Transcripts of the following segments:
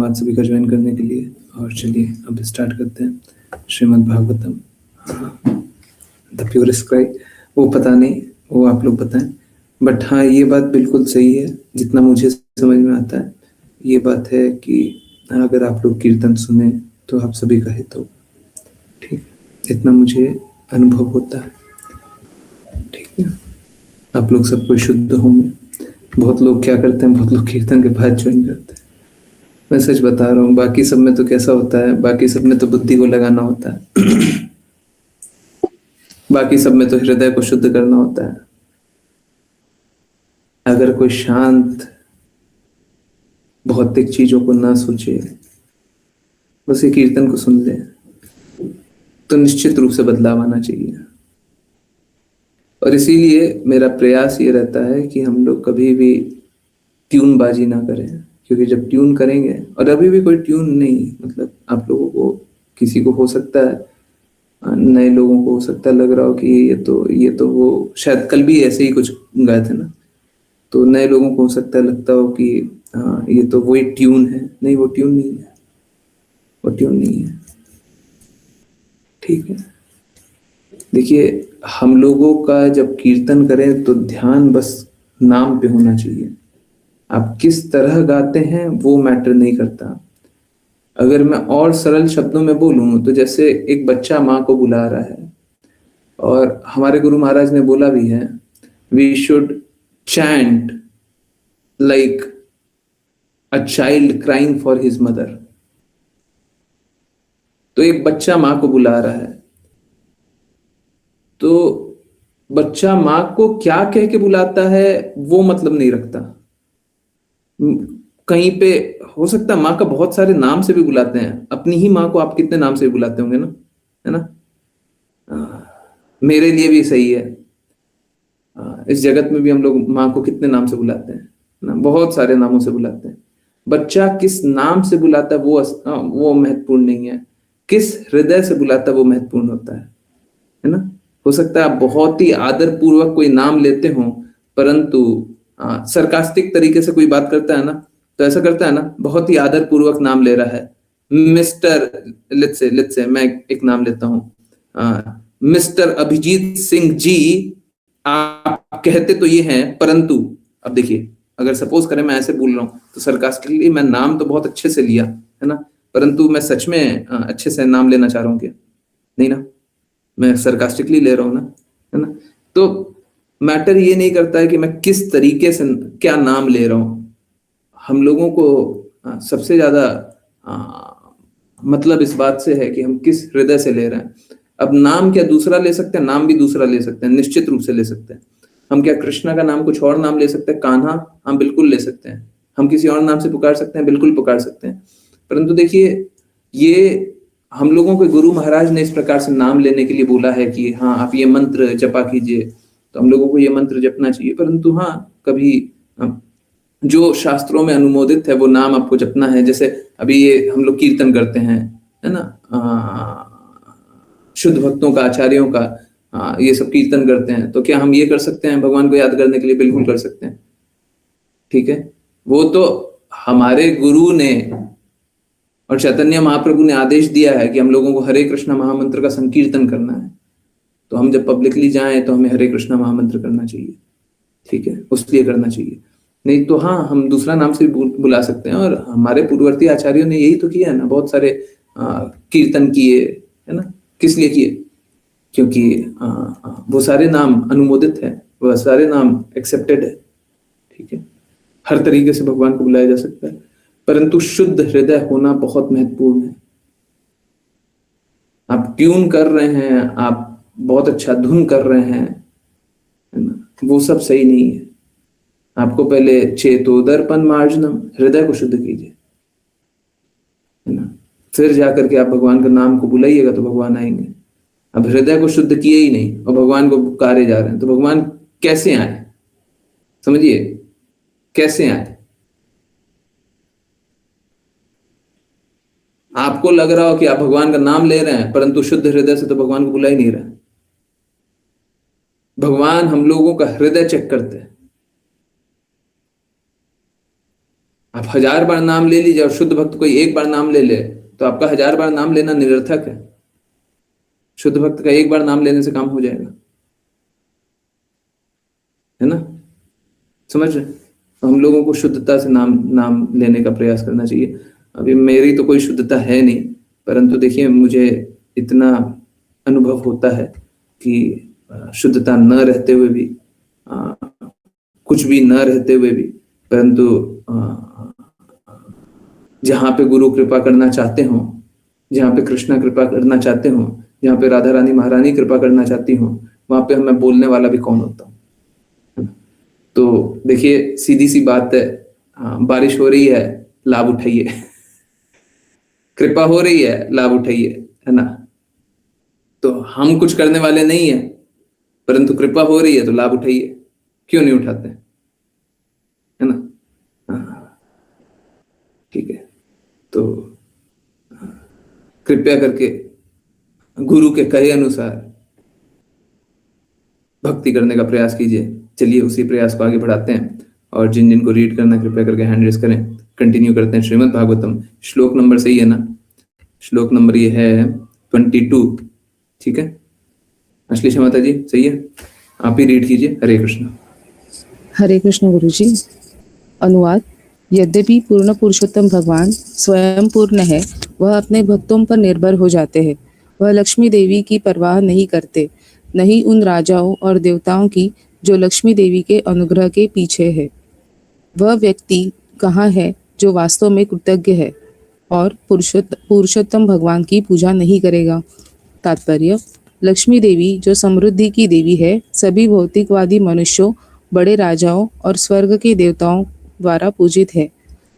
धन्यवाद सभी का ज्वाइन करने के लिए। और चलिए अब स्टार्ट करते हैं Shrimad Bhagavatam the pure scribe. वो पता नहीं, वो आप लोग बताएं, बट हाँ ये बात बिल्कुल सही है जितना मुझे समझ में आता है। ये बात है कि अगर आप लोग कीर्तन सुने तो आप सभी का हित हो, ठीक, इतना मुझे अनुभव होता है, ठीक है। आप लोग सब कोई शुद्ध होंगे। बहुत लोग क्या करते हैं, बहुत लोग कीर्तन के बाद ज्वाइन करते हैं। मैं सच बता रहा हूँ, बाकी सब में तो कैसा होता है, बाकी सब में तो बुद्धि को लगाना होता है बाकी सब में तो हृदय को शुद्ध करना होता है। अगर कोई शांत भौतिक चीजों को ना सोचे, बस ये कीर्तन को सुन ले, तो निश्चित रूप से बदलाव आना चाहिए। और इसीलिए मेरा प्रयास ये रहता है कि हम लोग कभी भी ट्यून बाजी ना करें, क्योंकि जब ट्यून करेंगे, और अभी भी कोई ट्यून नहीं, मतलब आप लोगों को किसी को हो सकता है, नए लोगों को हो सकता है लग रहा हो कि ये तो वो शायद कल भी ऐसे ही कुछ गाए थे ना, तो नए लोगों को हो सकता है लगता हो कि ये तो वही ट्यून है। नहीं, वो ट्यून नहीं है, वो ट्यून नहीं है, ठीक है। देखिए, हम लोगों का जब कीर्तन करें तो ध्यान बस नाम पे होना चाहिए। आप किस तरह गाते हैं वो मैटर नहीं करता। अगर मैं और सरल शब्दों में बोलूं तो जैसे एक बच्चा माँ को बुला रहा है, और हमारे गुरु महाराज ने बोला भी है, we should chant like a child crying for his mother. तो एक बच्चा माँ को बुला रहा है, तो बच्चा माँ को क्या कह के बुलाता है वो मतलब नहीं रखता। कहीं पे हो सकता है माँ का बहुत सारे नाम से भी बुलाते हैं, अपनी ही माँ को आप कितने नाम से भी बुलाते होंगे ना, है ना। मेरे लिए भी सही है। इस जगत में भी हम लोग माँ को कितने नाम से बुलाते हैं ना, बहुत सारे नामों से बुलाते हैं। बच्चा किस नाम से बुलाता है वो महत्वपूर्ण नहीं है, किस हृदय से बुलाता है वो महत्वपूर्ण होता है ना। हो सकता है आप बहुत ही आदर पूर्वक कोई नाम लेते हो, परंतु सरकास्टिक तरीके से कोई बात करता है ना, तो ऐसा करता है ना, बहुत ही आदर पूर्वक नाम ले रहा है, मिस्टर, लेट्स से मैं एक नाम लेता हूँ, मिस्टर अभिजीत सिंह जी। आप कहते तो ये हैं, परंतु अब देखिए, अगर सपोज करें मैं ऐसे बोल रहा हूँ तो सरकास्टिकली मैं नाम तो बहुत अच्छे से लिया है ना, परंतु मैं सच में अच्छे से नाम लेना चाह रहा हूँ क्या? नहीं ना, मैं सरकास्टिकली ले रहा हूँ ना, है ना। तो मैटर ये नहीं करता है कि मैं किस तरीके से क्या नाम ले रहा हूँ। हम लोगों को सबसे ज्यादा मतलब इस बात से है कि हम किस हृदय से ले रहे हैं। अब नाम क्या दूसरा ले सकते हैं, नाम भी दूसरा ले सकते हैं, निश्चित रूप से ले सकते हैं। हम क्या कृष्णा का नाम कुछ और नाम ले सकते हैं, कान्हा, हम बिल्कुल ले सकते हैं। हम किसी और नाम से पुकार सकते हैं, बिल्कुल पुकार सकते हैं। परंतु देखिए, ये हम लोगों के गुरु महाराज ने इस प्रकार से नाम लेने के लिए बोला है कि हाँ आप ये मंत्र जपा कीजिए, तो हम लोगों को ये मंत्र जपना चाहिए। परंतु हाँ, कभी जो शास्त्रों में अनुमोदित है वो नाम आपको जपना है। जैसे अभी ये हम लोग कीर्तन करते हैं, है ना, शुद्ध भक्तों का, आचार्यों का, ये सब कीर्तन करते हैं, तो क्या हम ये कर सकते हैं भगवान को याद करने के लिए? बिल्कुल कर सकते हैं, ठीक है। वो तो हमारे गुरु ने और चैतन्य महाप्रभु ने आदेश दिया है कि हम लोगों को हरे कृष्णा महामंत्र का संकीर्तन करना है, तो हम जब पब्लिकली जाएं तो हमें हरे कृष्णा महामंत्र करना चाहिए, ठीक है, उसलिए करना चाहिए। नहीं तो हाँ, हम दूसरा नाम से भी बुला सकते हैं, और हमारे पूर्ववर्ती आचार्यों ने यही तो किया है ना, बहुत सारे कीर्तन किए, है ना। किस लिए किए? क्योंकि वो सारे नाम अनुमोदित है, वो सारे नाम एक्सेप्टेड है, ठीक है। हर तरीके से भगवान को बुलाया जा सकता है, परंतु शुद्ध हृदय होना बहुत महत्वपूर्ण है। आप ट्यून कर रहे हैं, आप बहुत अच्छा धुन कर रहे हैं, है ना, वो सब सही नहीं है। आपको पहले चेतोदर्पण मार्जनम, हृदय को शुद्ध कीजिए, है ना, फिर जाकर के आप भगवान के नाम को बुलाइएगा तो भगवान आएंगे। अब हृदय को शुद्ध किए ही नहीं और भगवान को पुकारे जा रहे हैं, तो भगवान कैसे आए? समझिए, कैसे आए? आपको लग रहा हो कि आप भगवान का नाम ले रहे हैं, परंतु शुद्ध हृदय से तो भगवान को बुला ही नहीं रहे हैं। भगवान हम लोगों का हृदय चेक करते हैं। आप 1000 बार नाम ले लीजिए और शुद्ध भक्त कोई एक बार नाम ले ले तो आपका 1000 बार नाम लेना निरर्थक है। शुद्ध भक्त का एक बार नाम लेने से काम हो जाएगा, है ना? समझ रहे? तो हम लोगों को शुद्धता से नाम नाम लेने का प्रयास करना चाहिए। अभी मेरी तो कोई शुद्धता है नहीं, परंतु देखिए मुझे इतना अनुभव होता है कि शुद्धता न रहते हुए भी, कुछ भी न रहते हुए भी, परंतु जहाँ पे गुरु कृपा करना चाहते हो, जहाँ पे कृष्णा कृपा करना चाहते हो, जहाँ पे राधा रानी महारानी कृपा करना चाहती हो, वहां पे मैं बोलने वाला भी कौन होता हूँ? तो देखिए सीधी सी बात है, बारिश हो रही है, लाभ उठाइए। कृपा हो रही है, लाभ उठाइए, है ना? तो हम कुछ करने वाले नहीं है, परंतु कृपा हो रही है तो लाभ उठाइए। क्यों नहीं उठाते, है ना? हाँ, ठीक है। तो कृपया करके गुरु के कहे अनुसार भक्ति करने का प्रयास कीजिए। चलिए उसी प्रयास को आगे बढ़ाते हैं, और जिन जिन को रीड करना कृपया करके हैंड रेस करें। कंटिन्यू करते हैं श्रीमद् भागवतम। श्लोक नंबर सही है ना? श्लोक नंबर ये है 22, ठीक है? अश्लेषा माता जी सही है, आप ही रीड कीजिए। हरे कृष्ण। हरे कृष्ण गुरुजी। अनुवाद। यद्यपि पूर्ण पुरुषोत्तम भगवान स्वयं पूर्ण है, वह अपने भक्तों पर निर्भर हो जाते हैं। वह लक्ष्मी देवी की परवाह नहीं करते, नहीं उन राजाओं और देवताओं की जो लक्ष्मी देवी के अनुग्रह के पीछे है। वह व्यक्ति कहाँ है जो वास्तव में कृतज्ञ है और पुरुषोत्तम भगवान की पूजा नहीं करेगा? तात्पर्य: लक्ष्मी देवी जो समृद्धि की देवी है, सभी भौतिकवादी मनुष्यों, बड़े राजाओं और स्वर्ग के देवताओं द्वारा पूजित है।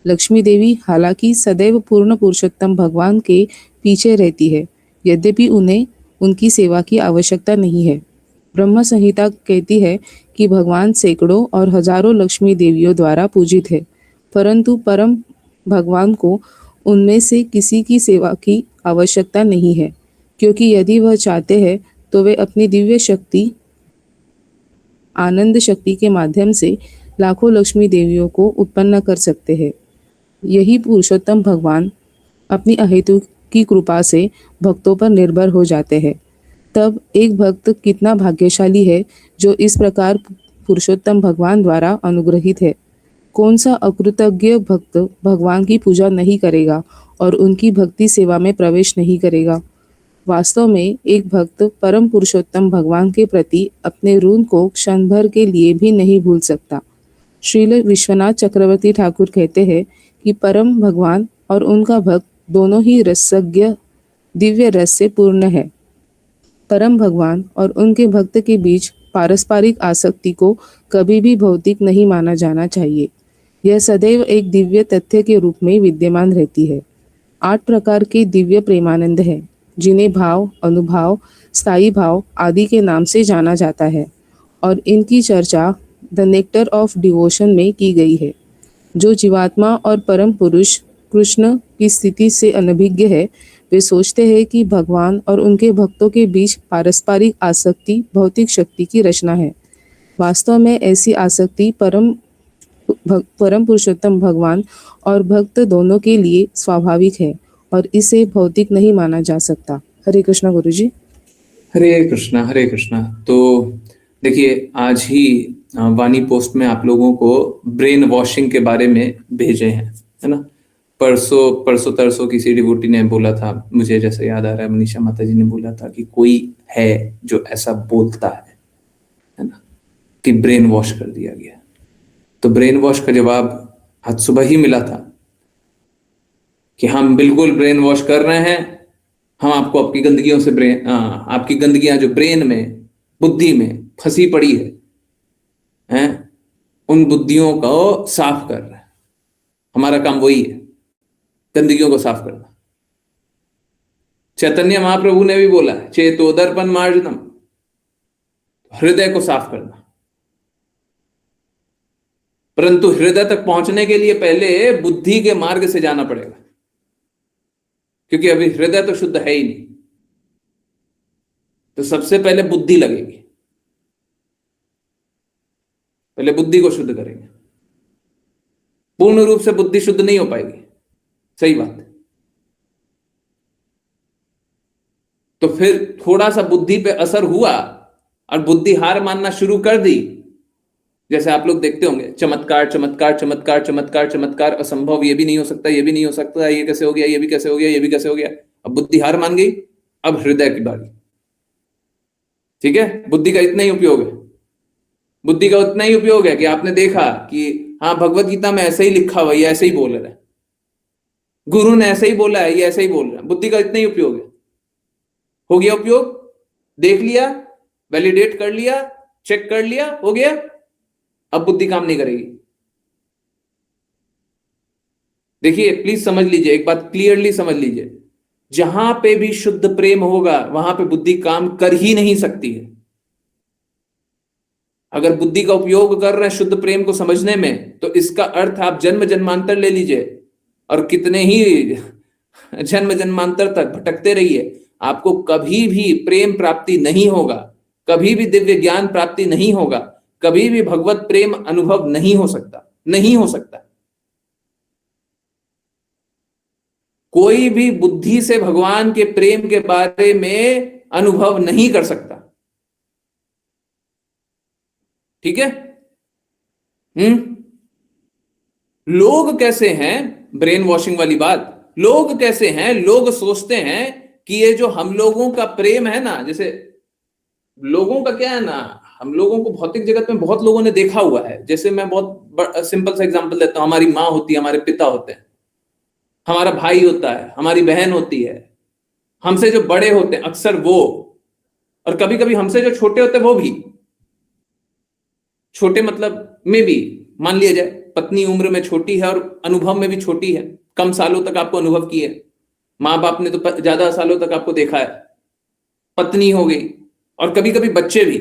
लक्ष्मी देवी हालांकि सदैव पूर्ण पुरुषोत्तम भगवान के पीछे रहती है, यद्यपि उन्हें उनकी सेवा की आवश्यकता नहीं है। ब्रह्म संहिता कहती है कि भगवान सैकड़ों और हजारों लक्ष्मी देवियों द्वारा पूजित है, परंतु परम भगवान को उनमें से किसी की सेवा की आवश्यकता नहीं है, क्योंकि यदि वह चाहते हैं तो वे अपनी दिव्य शक्ति, आनंद शक्ति के माध्यम से लाखों लक्ष्मी देवियों को उत्पन्न कर सकते हैं। यही पुरुषोत्तम भगवान अपनी अहेतु की कृपा से भक्तों पर निर्भर हो जाते हैं। तब एक भक्त कितना भाग्यशाली है जो इस प्रकार पुरुषोत्तम भगवान द्वारा अनुग्रहित है। कौन सा अकृतज्ञ भक्त भगवान की पूजा नहीं करेगा और उनकी भक्ति सेवा में प्रवेश नहीं करेगा? वास्तव में एक भक्त परम पुरुषोत्तम भगवान के प्रति अपने ऋण को क्षण भर के लिए भी नहीं भूल सकता। श्रील विश्वनाथ चक्रवर्ती ठाकुर कहते हैं कि परम भगवान और उनका भक्त दोनों ही रसज्ञ दिव्य रस से पूर्ण है। परम भगवान और उनके भक्त के बीच पारस्परिक आसक्ति को कभी भी भौतिक नहीं माना जाना चाहिए। यह सदैव एक दिव्य तथ्य के रूप में विद्यमान रहती है। 8 प्रकार के दिव्य प्रेमानंद हैं, जिन्हें भाव, अनुभाव, स्थायी भाव आदि के नाम से जाना जाता है, और इनकी चर्चा द नेक्टर ऑफ डिवोशन में की गई है। जो जीवात्मा और परम पुरुष कृष्ण की स्थिति से अनभिज्ञ है, वे सोचते हैं कि भगवान और उनके भक्तों के बीच पारस्परिक आसक्ति भौतिक शक्ति की रचना है। वास्तव में ऐसी आसक्ति परम पुरुषोत्तम भगवान और भक्त दोनों के लिए स्वाभाविक है और इसे भौतिक नहीं माना जा सकता। हरे कृष्णा गुरुजी। हरे कृष्णा, हरे कृष्णा। तो देखिए आज ही वाणी पोस्ट में आप लोगों को ब्रेन वॉशिंग के बारे में भेजे हैं, है ना? परसों तरसों किसी डिवोटी ने बोला था, मुझे जैसे याद आ रहा है, मनीषा माता जी ने बोला था कि कोई है जो ऐसा बोलता है ना, कि ब्रेन वॉश कर दिया गया। तो ब्रेन वॉश का जवाब आज सुबह ही मिला था कि हम बिल्कुल ब्रेन वॉश कर रहे हैं। हम आपको आपकी गंदगियों से आपकी गंदगियां जो ब्रेन में, बुद्धि में फंसी पड़ी हैं, उन बुद्धियों को साफ कर रहे हैं। हमारा काम वही है, गंदगियों को साफ करना। चैतन्य महाप्रभु ने भी बोला है, चेतोदर्पण मार्जनम, हृदय को साफ करना। परंतु हृदय तक पहुंचने के लिए पहले बुद्धि के मार्ग से जाना पड़ेगा, क्योंकि अभी हृदय तो शुद्ध है ही नहीं। तो सबसे पहले बुद्धि लगेगी, पहले बुद्धि को शुद्ध करेंगे। पूर्ण रूप से बुद्धि शुद्ध नहीं हो पाएगी। सही बात है। तो फिर थोड़ा सा बुद्धि पे असर हुआ और बुद्धि हार मानना शुरू कर दी। जैसे आप लोग देखते होंगे, चमत्कार चमत्कार चमत्कार चमत्कार चमत्कार, असंभव, ये भी नहीं हो सकता, ये भी नहीं हो सकता, ये कैसे हो गया, ये भी कैसे हो गया, ये भी कैसे हो गया। अब बुद्धि हार मान गई, अब हृदय की बारी। ठीक है, बुद्धि का इतना ही उपयोग है। बुद्धि का उतना ही उपयोग है कि आपने देखा कि हाँ, भगवत गीता में ऐसे ही लिखा हुआ, ये ऐसे ही बोल रहा है, गुरु ने ऐसे ही बोला है, ये ऐसे ही बोल रहा है। बुद्धि का इतना ही उपयोग है। हो गया उपयोग, देख लिया, वैलिडेट कर लिया, चेक कर लिया, हो गया। अब बुद्धि काम नहीं करेगी। देखिए, प्लीज समझ लीजिए, एक बात क्लियरली समझ लीजिए, जहां पे भी शुद्ध प्रेम होगा वहां पे बुद्धि काम कर ही नहीं सकती है। अगर बुद्धि का उपयोग कर रहे हैं शुद्ध प्रेम को समझने में, तो इसका अर्थ आप जन्म जन्मांतर ले लीजिए और कितने ही जन्म जन्मांतर तक भटकते रहिए, आपको कभी भी प्रेम प्राप्ति नहीं होगा, कभी भी दिव्य ज्ञान प्राप्ति नहीं होगा, कभी भी भगवत प्रेम अनुभव नहीं हो सकता, नहीं हो सकता। कोई भी बुद्धि से भगवान के प्रेम के बारे में अनुभव नहीं कर सकता। ठीक है। लोग कैसे हैं, ब्रेन वॉशिंग वाली बात, लोग कैसे हैं, लोग सोचते हैं कि ये जो हम लोगों का प्रेम है ना, जैसे लोगों का क्या है ना, हम लोगों को भौतिक जगत में बहुत लोगों ने देखा हुआ है। जैसे मैं बहुत सिंपल सा एग्जांपल देता हूं, हमारी माँ होती है, हमारे पिता होते हैं, हमारा भाई होता है, हमारी बहन होती है, हमसे जो बड़े होते हैं अक्सर वो, और कभी कभी हमसे जो छोटे होते हैं वो भी। छोटे मतलब में भी मान लिया जाए पत्नी उम्र में छोटी है और अनुभव में भी छोटी है, कम सालों तक आपको अनुभव की है, माँ बाप ने तो ज्यादा सालों तक आपको देखा है, पत्नी हो गई, और कभी कभी बच्चे भी।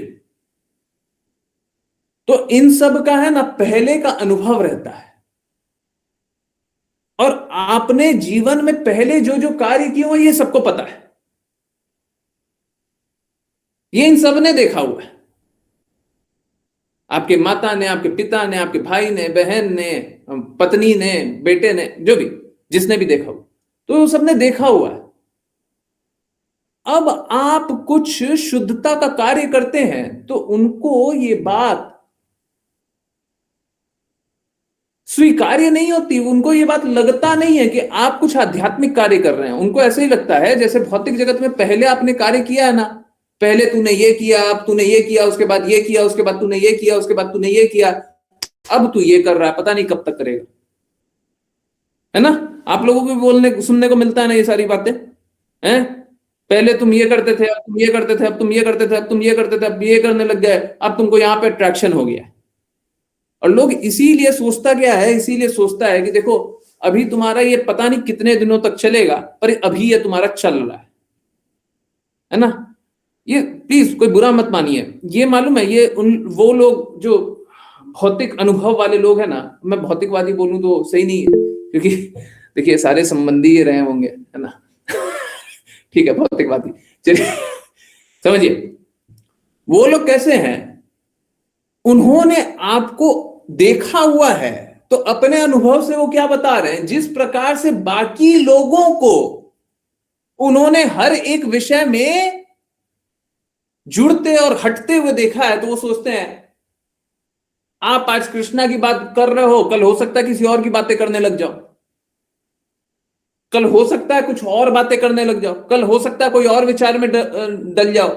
तो इन सब का है ना पहले का अनुभव रहता है, और आपने जीवन में पहले जो जो कार्य किए हुए ये सबको पता है, ये इन सब ने देखा हुआ है। आपके माता ने, आपके पिता ने, आपके भाई ने, बहन ने, पत्नी ने, बेटे ने, जो भी, जिसने भी देखा हो, तो सबने देखा हुआ है। अब आप कुछ शुद्धता का कार्य करते हैं तो उनको ये बात स्वीकार्य नहीं होती, उनको ये बात लगता नहीं है कि आप कुछ आध्यात्मिक कार्य कर रहे हैं। उनको ऐसे ही लगता है जैसे भौतिक जगत में पहले आपने कार्य किया है ना, पहले तूने ये किया, अब तूने ये किया, उसके बाद ये किया, उसके बाद तूने ये किया, उसके बाद तूने ये किया, अब तू ये कर रहा है, पता नहीं कब तक करेगा। है ना, आप लोगों को भी बोलने सुनने को मिलता है ना ये सारी बातें हैं। पहले तुम ये करते थे, अब तुम ये करते थे, अब तुम ये करते थे, अब तुम ये करते थे, अब ये करने लग गए, अब तुमको यहाँ पे अट्रैक्शन हो गया। और लोग इसीलिए सोचता क्या है, इसीलिए सोचता है कि देखो अभी तुम्हारा ये पता नहीं कितने दिनों तक चलेगा, पर अभी ये तुम्हारा चल रहा है ना। ये प्लीज कोई बुरा मत मानिए, ये मालूम है, ये वो लोग जो भौतिक अनुभव वाले लोग हैं ना, मैं भौतिकवादी बोलूं तो सही नहीं है, क्योंकि देखिए सारे संबंधी ही रहे होंगे, है ना। ठीक है, भौतिकवादी, चलिए समझिए वो लोग कैसे हैं। उन्होंने आपको देखा हुआ है, तो अपने अनुभव से वो क्या बता रहे हैं, जिस प्रकार से बाकी लोगों को उन्होंने हर एक विषय में जुड़ते और हटते हुए देखा है, तो वो सोचते हैं आप आज कृष्णा की बात कर रहे हो, कल हो सकता है किसी और की बातें करने लग जाओ, कल हो सकता है कुछ और बातें करने लग जाओ, कल हो सकता है कोई और विचार में डल जाओ,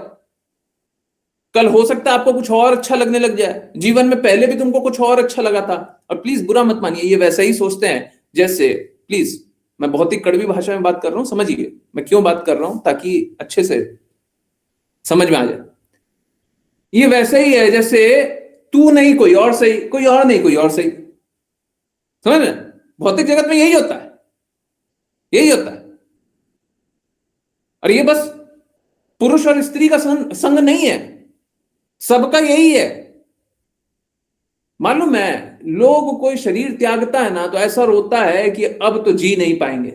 कल हो सकता है आपको कुछ और अच्छा लगने लग जाए। जीवन में पहले भी तुमको कुछ और अच्छा लगा था। और प्लीज बुरा मत मानिए, ये वैसा ही सोचते हैं जैसे, प्लीज मैं बहुत ही कड़वी भाषा में बात कर रहा हूं, समझिए मैं क्यों बात कर रहा हूं, ताकि अच्छे से समझ में आ जाए। ये वैसे ही है जैसे तू नहीं कोई और सही, कोई और नहीं कोई और सही, समझ में। भौतिक जगत में यही होता है, यही होता है। और ये बस पुरुष और स्त्री का संग नहीं है, सबका यही है। मालूम है, लोग कोई शरीर त्यागता है ना तो ऐसा रोता है कि अब तो जी नहीं पाएंगे,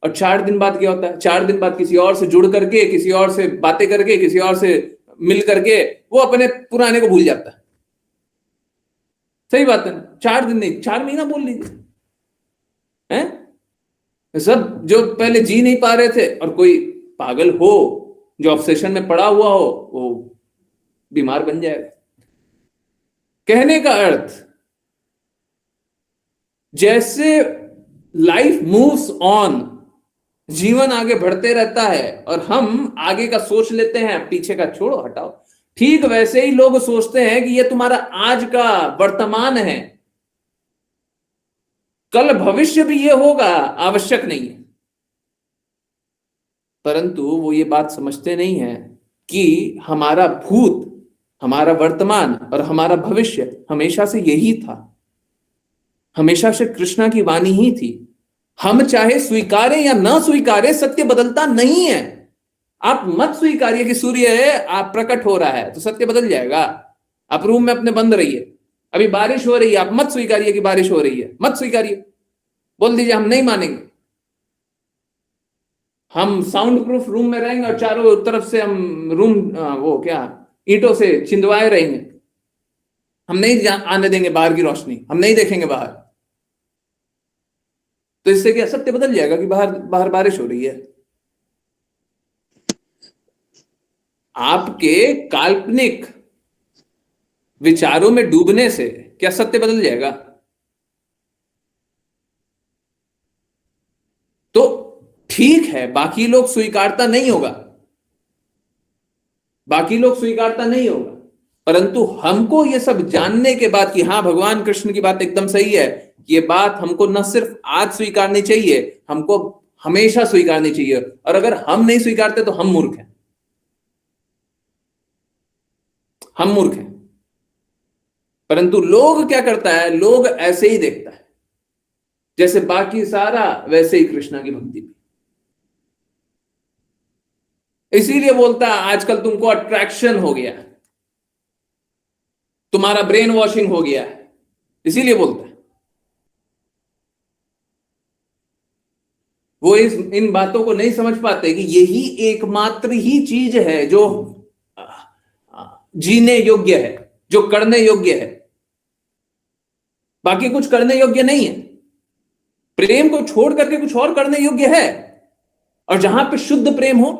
और 4 दिन बाद क्या होता है, 4 दिन बाद किसी और से जुड़ करके, किसी और से बातें करके, किसी और से मिल करके वो अपने पुराने को भूल जाता है। सही बात है ना, 4 दिन नहीं, 4 महीना बोल लीजिए, हैं? सब जो पहले जी नहीं पा रहे थे, और कोई पागल हो जो ऑब्सेशन में पड़ा हुआ हो, वो बीमार बन जाएगा। कहने का अर्थ, जैसे लाइफ मूव्स ऑन, जीवन आगे बढ़ते रहता है और हम आगे का सोच लेते हैं, पीछे का छोड़ो हटाओ, ठीक वैसे ही लोग सोचते हैं कि ये तुम्हारा आज का वर्तमान है, कल भविष्य भी ये होगा, आवश्यक नहीं है। परंतु वो ये बात समझते नहीं है कि हमारा भूत, हमारा वर्तमान और हमारा भविष्य हमेशा से यही था, हमेशा से कृष्णा की वाणी ही थी। हम चाहे स्वीकारें या ना स्वीकारें, सत्य बदलता नहीं है। आप मत स्वीकारिए कि सूर्य है, आप प्रकट हो रहा है तो सत्य बदल जाएगा। आप रूम में अपने बंद रहिए, अभी बारिश हो रही है, आप मत स्वीकारिए कि बारिश हो रही है, मत स्वीकारिए, बोल दीजिए हम नहीं मानेंगे। हम साउंड प्रूफ रूम में रहेंगे और चारों तरफ से हम रूम वो क्या ईंटों से छिंदवाए रहेंगे, हम नहीं आने देंगे बाहर की रोशनी, हम नहीं देखेंगे बाहर, तो इससे क्या सत्य बदल जाएगा कि बाहर बाहर बारिश हो रही है? आपके काल्पनिक विचारों में डूबने से क्या सत्य बदल जाएगा? तो ठीक है, बाकी लोग स्वीकारता नहीं होगा, बाकी लोग स्वीकारता नहीं होगा, परंतु हमको ये सब जानने के बाद कि हाँ भगवान कृष्ण की बात एकदम सही है, ये बात हमको न सिर्फ आज स्वीकारनी चाहिए, हमको हमेशा स्वीकारनी चाहिए। और अगर हम नहीं स्वीकारते तो हम मूर्ख हैं, हम मूर्ख हैं। परंतु लोग क्या करता है, लोग ऐसे ही देखता है, जैसे बाकी सारा वैसे ही कृष्णा की भक्ति भी। इसीलिए बोलता है आजकल तुमको अट्रैक्शन हो गया, तुम्हारा ब्रेन वॉशिंग हो गया है, इसीलिए बोलता है। वो इन बातों को नहीं समझ पाते कि यही एकमात्र ही चीज है जो जीने योग्य है, जो करने योग्य है, बाकी कुछ करने योग्य नहीं है। प्रेम को छोड़ करके कुछ और करने योग्य है, और जहां पे शुद्ध प्रेम हो,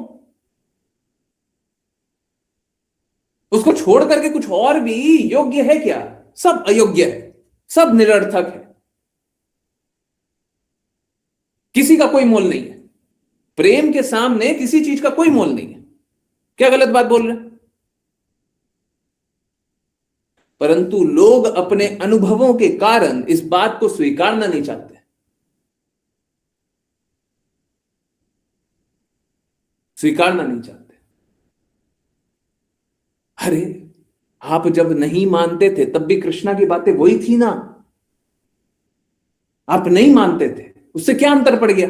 उसको छोड़ करके कुछ और भी योग्य है क्या? सब अयोग्य है, सब निरर्थक है, किसी का कोई मोल नहीं है। प्रेम के सामने किसी चीज का कोई मोल नहीं है। क्या गलत बात बोल रहे हैं? परंतु लोग अपने अनुभवों के कारण इस बात को स्वीकारना नहीं चाहते, स्वीकारना नहीं चाहते। अरे आप जब नहीं मानते थे तब भी कृष्णा की बातें वही थी ना, आप नहीं मानते थे, उससे क्या अंतर पड़ गया?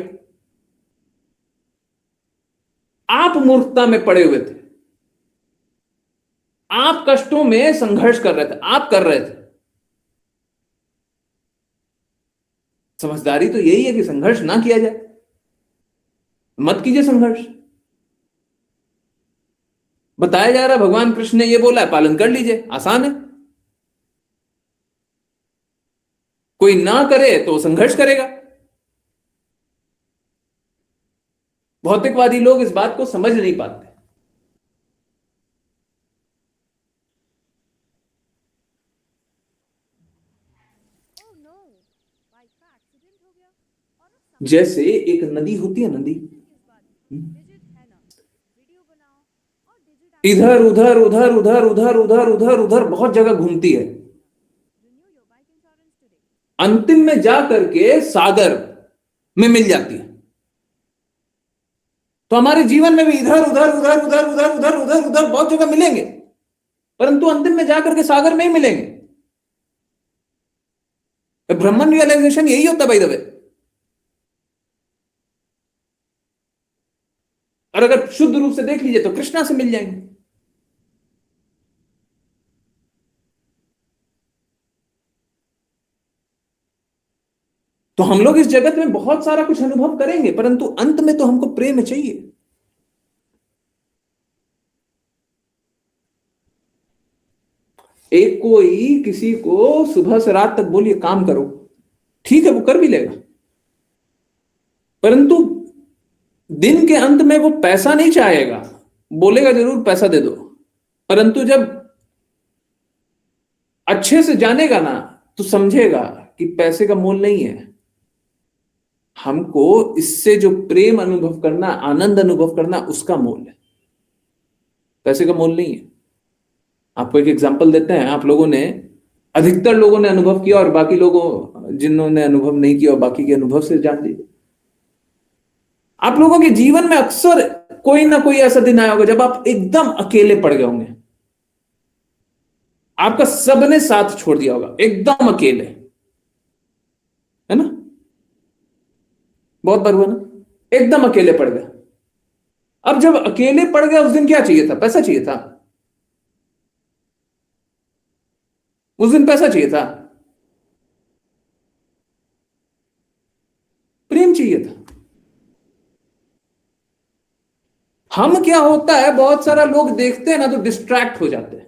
आप मूर्खता में पड़े हुए थे, आप कष्टों में संघर्ष कर रहे थे, आप कर रहे थे। समझदारी तो यही है कि संघर्ष ना किया जाए, मत कीजिए संघर्ष। बताया जा रहा है भगवान कृष्ण ने ये बोला है, पालन कर लीजिए, आसान है। कोई ना करे तो संघर्ष करेगा। भौतिकवादी लोग इस बात को समझ नहीं पाते। जैसे एक नदी होती है, नदी इधर उधर उधर उधर उधर उधर उधर उधर बहुत जगह घूमती है, अंतिम में जा करके सागर में मिल जाती है। तो हमारे जीवन में भी इधर उधर उधर उधर उधर उधर उधर उधर बहुत जगह मिलेंगे, परंतु अंतिम में जाकर के सागर में ही मिलेंगे। ब्रह्मन रियलाइजेशन यही होता है भाई दबे। और अगर शुद्ध रूप से देख लीजिए तो कृष्णा से मिल जाएंगे। तो हम लोग इस जगत में बहुत सारा कुछ अनुभव करेंगे, परंतु अंत में तो हमको प्रेम चाहिए। एक कोई किसी को सुबह से रात तक बोलिए काम करो, ठीक है वो कर भी लेगा, परंतु दिन के अंत में वो पैसा नहीं चाहेगा, बोलेगा जरूर पैसा दे दो, परंतु जब अच्छे से जानेगा ना तो समझेगा कि पैसे का मोल नहीं है। हमको इससे जो प्रेम अनुभव करना, आनंद अनुभव करना, उसका मोल है, पैसे का मोल नहीं है। आपको एक एग्जांपल देते हैं। आप लोगों ने, अधिकतर लोगों ने अनुभव किया और बाकी लोगों जिन्होंने अनुभव नहीं किया और बाकी के अनुभव से जान लीजिए। आप लोगों के जीवन में अक्सर कोई ना कोई ऐसा दिन आया होगा जब आप एकदम अकेले पड़ गए होंगे, आपका सबने साथ छोड़ दिया होगा, एकदम अकेले, है ना? बहुत बार हुआ ना, एकदम अकेले पड़ गए। अब जब अकेले पड़ गए, उस दिन क्या चाहिए था? पैसा चाहिए था। उस दिन पैसा चाहिए था, प्रेम चाहिए था। हम क्या होता है, बहुत सारा लोग देखते हैं ना तो डिस्ट्रैक्ट हो जाते हैं।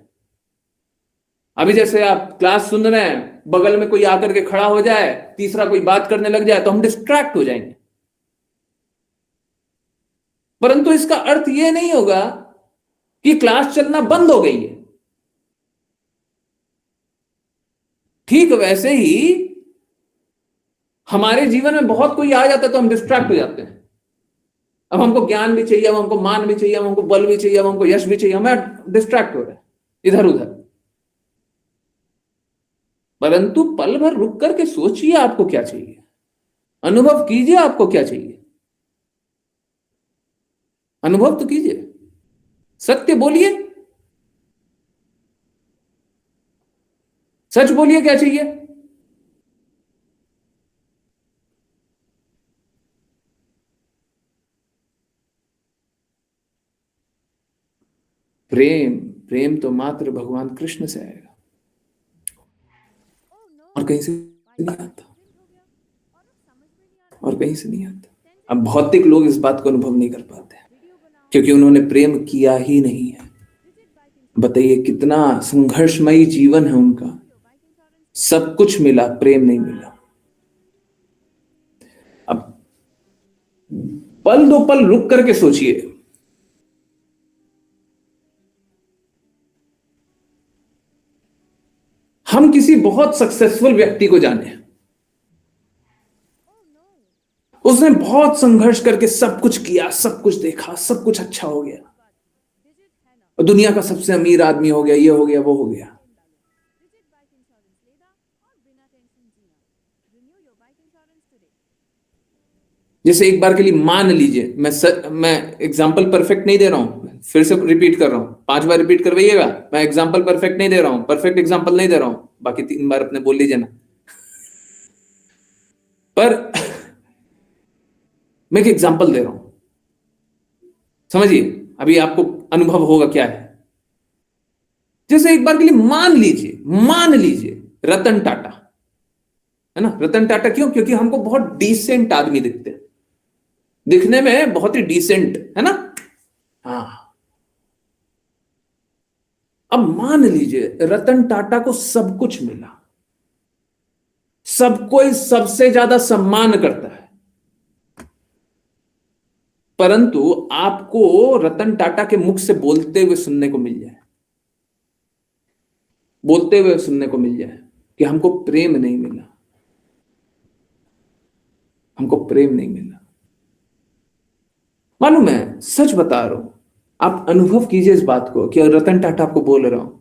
अभी जैसे आप क्लास सुन रहे हैं, बगल में कोई आकर के खड़ा हो जाए, तीसरा कोई बात करने लग जाए तो हम डिस्ट्रैक्ट हो जाएंगे। परंतु इसका अर्थ यह नहीं होगा कि क्लास चलना बंद हो गई है। ठीक वैसे ही हमारे जीवन में बहुत कोई आ जाता है तो हम डिस्ट्रैक्ट हो जाते हैं। अब हमको ज्ञान भी चाहिए, अब हमको मान भी चाहिए, अब हमको बल भी चाहिए, अब हमको यश भी चाहिए, हमें डिस्ट्रैक्ट हो रहे हैं इधर उधर। परंतु पल भर रुक करके सोचिए आपको क्या चाहिए, अनुभव कीजिए आपको क्या चाहिए, अनुभव तो कीजिए, सत्य बोलिए, सच बोलिए क्या चाहिए। प्रेम, प्रेम तो मात्र भगवान कृष्ण से आएगा और कहीं से नहीं आता, और कहीं से नहीं आता। अब भौतिक लोग इस बात को अनुभव नहीं कर पाते क्योंकि उन्होंने प्रेम किया ही नहीं है। बताइए कितना संघर्षमयी जीवन है उनका, सब कुछ मिला, प्रेम नहीं मिला। अब पल दो पल रुक करके सोचिए, हम किसी बहुत सक्सेसफुल व्यक्ति को जाने, उसने बहुत संघर्ष करके सब कुछ किया, सब कुछ देखा, सब कुछ अच्छा हो गया और दुनिया का सबसे अमीर आदमी हो गया, ये हो गया, वो हो गया। जैसे एक बार के लिए मान लीजिए, मैं एग्जांपल परफेक्ट नहीं दे रहा हूं, फिर से रिपीट कर रहा हूं, 5 बार रिपीट करवाइएगा। मैं एग्जांपल परफेक्ट नहीं दे रहा हूं, परफेक्ट एग्जांपल नहीं दे रहा हूं, बाकी 3 बार अपने बोल लीजिए ना। पर मैं एक एग्जांपल दे रहा हूं, समझिए, अभी आपको अनुभव होगा क्या है। जैसे एक बार के लिए मान लीजिए रतन टाटा, है ना? रतन टाटा क्यों? क्योंकि हमको बहुत डिसेंट आदमी दिखते हैं, दिखने में बहुत ही डिसेंट, है ना? हाँ। अब मान लीजिए रतन टाटा को सब कुछ मिला, सब कोई सबसे ज्यादा सम्मान करता है, परंतु आपको रतन टाटा के मुख से बोलते हुए सुनने को मिल जाए, कि हमको प्रेम नहीं मिला, हमको प्रेम नहीं मिला। मालूम है, सच बता रहा हूं, आप अनुभव कीजिए इस बात को कि रतन टाटा आपको बोल रहा हूं।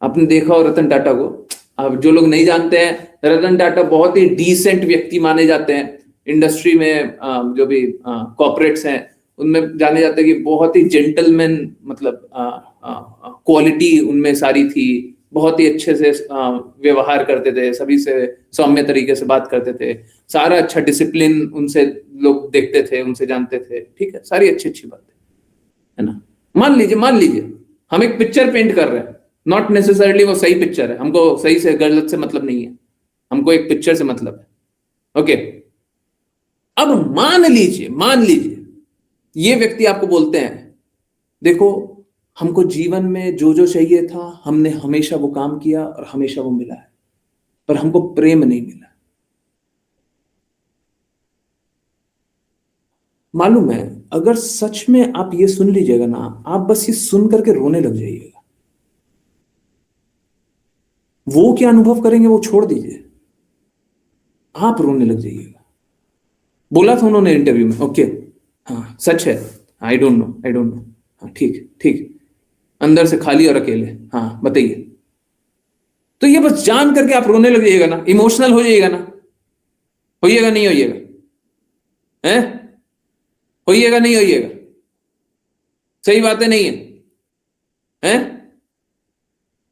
आपने देखा हो रतन टाटा को? अब जो लोग नहीं जानते हैं, रतन टाटा बहुत ही डिसेंट व्यक्ति माने जाते हैं। इंडस्ट्री में जो भी कॉर्पोरेट्स हैं उनमें जाने जाते हैं कि बहुत ही जेंटलमैन, मतलब क्वालिटी उनमें सारी थी, बहुत ही अच्छे से व्यवहार करते थे, सभी से सौम्य तरीके से बात करते थे, सारा अच्छा डिसिप्लिन उनसे लोग देखते थे, उनसे जानते थे। ठीक है, सारी अच्छी अच्छी बातें, है ना? मान लीजिए हम एक पिक्चर पेंट कर रहे हैं, नॉट नेसेसरली वो सही पिक्चर है, हमको सही से गलत से मतलब नहीं है, हमको एक पिक्चर से मतलब है। ओके, अब मान लीजिए ये व्यक्ति आपको बोलते हैं, देखो हमको जीवन में जो जो चाहिए था हमने हमेशा वो काम किया और हमेशा वो मिला है, पर हमको प्रेम नहीं मिला। मालूम है, अगर सच में आप ये सुन लीजिएगा ना, आप बस ये सुन करके रोने लग जाइएगा। वो क्या अनुभव करेंगे वो छोड़ दीजिए, आप रोने लग जाइएगा। बोला था उन्होंने इंटरव्यू में, ओके हाँ सच है, I don't know, I don't know, हाँ ठीक ठीक, अंदर से खाली और अकेले, हाँ बताइए। तो ये बस जान करके आप रोने लग जाइएगा ना, इमोशनल हो जाइएगा ना, होइएगा नहीं होइएगा, हैं होइएगा नहीं होइएगा, सही बातें नहीं है, हैं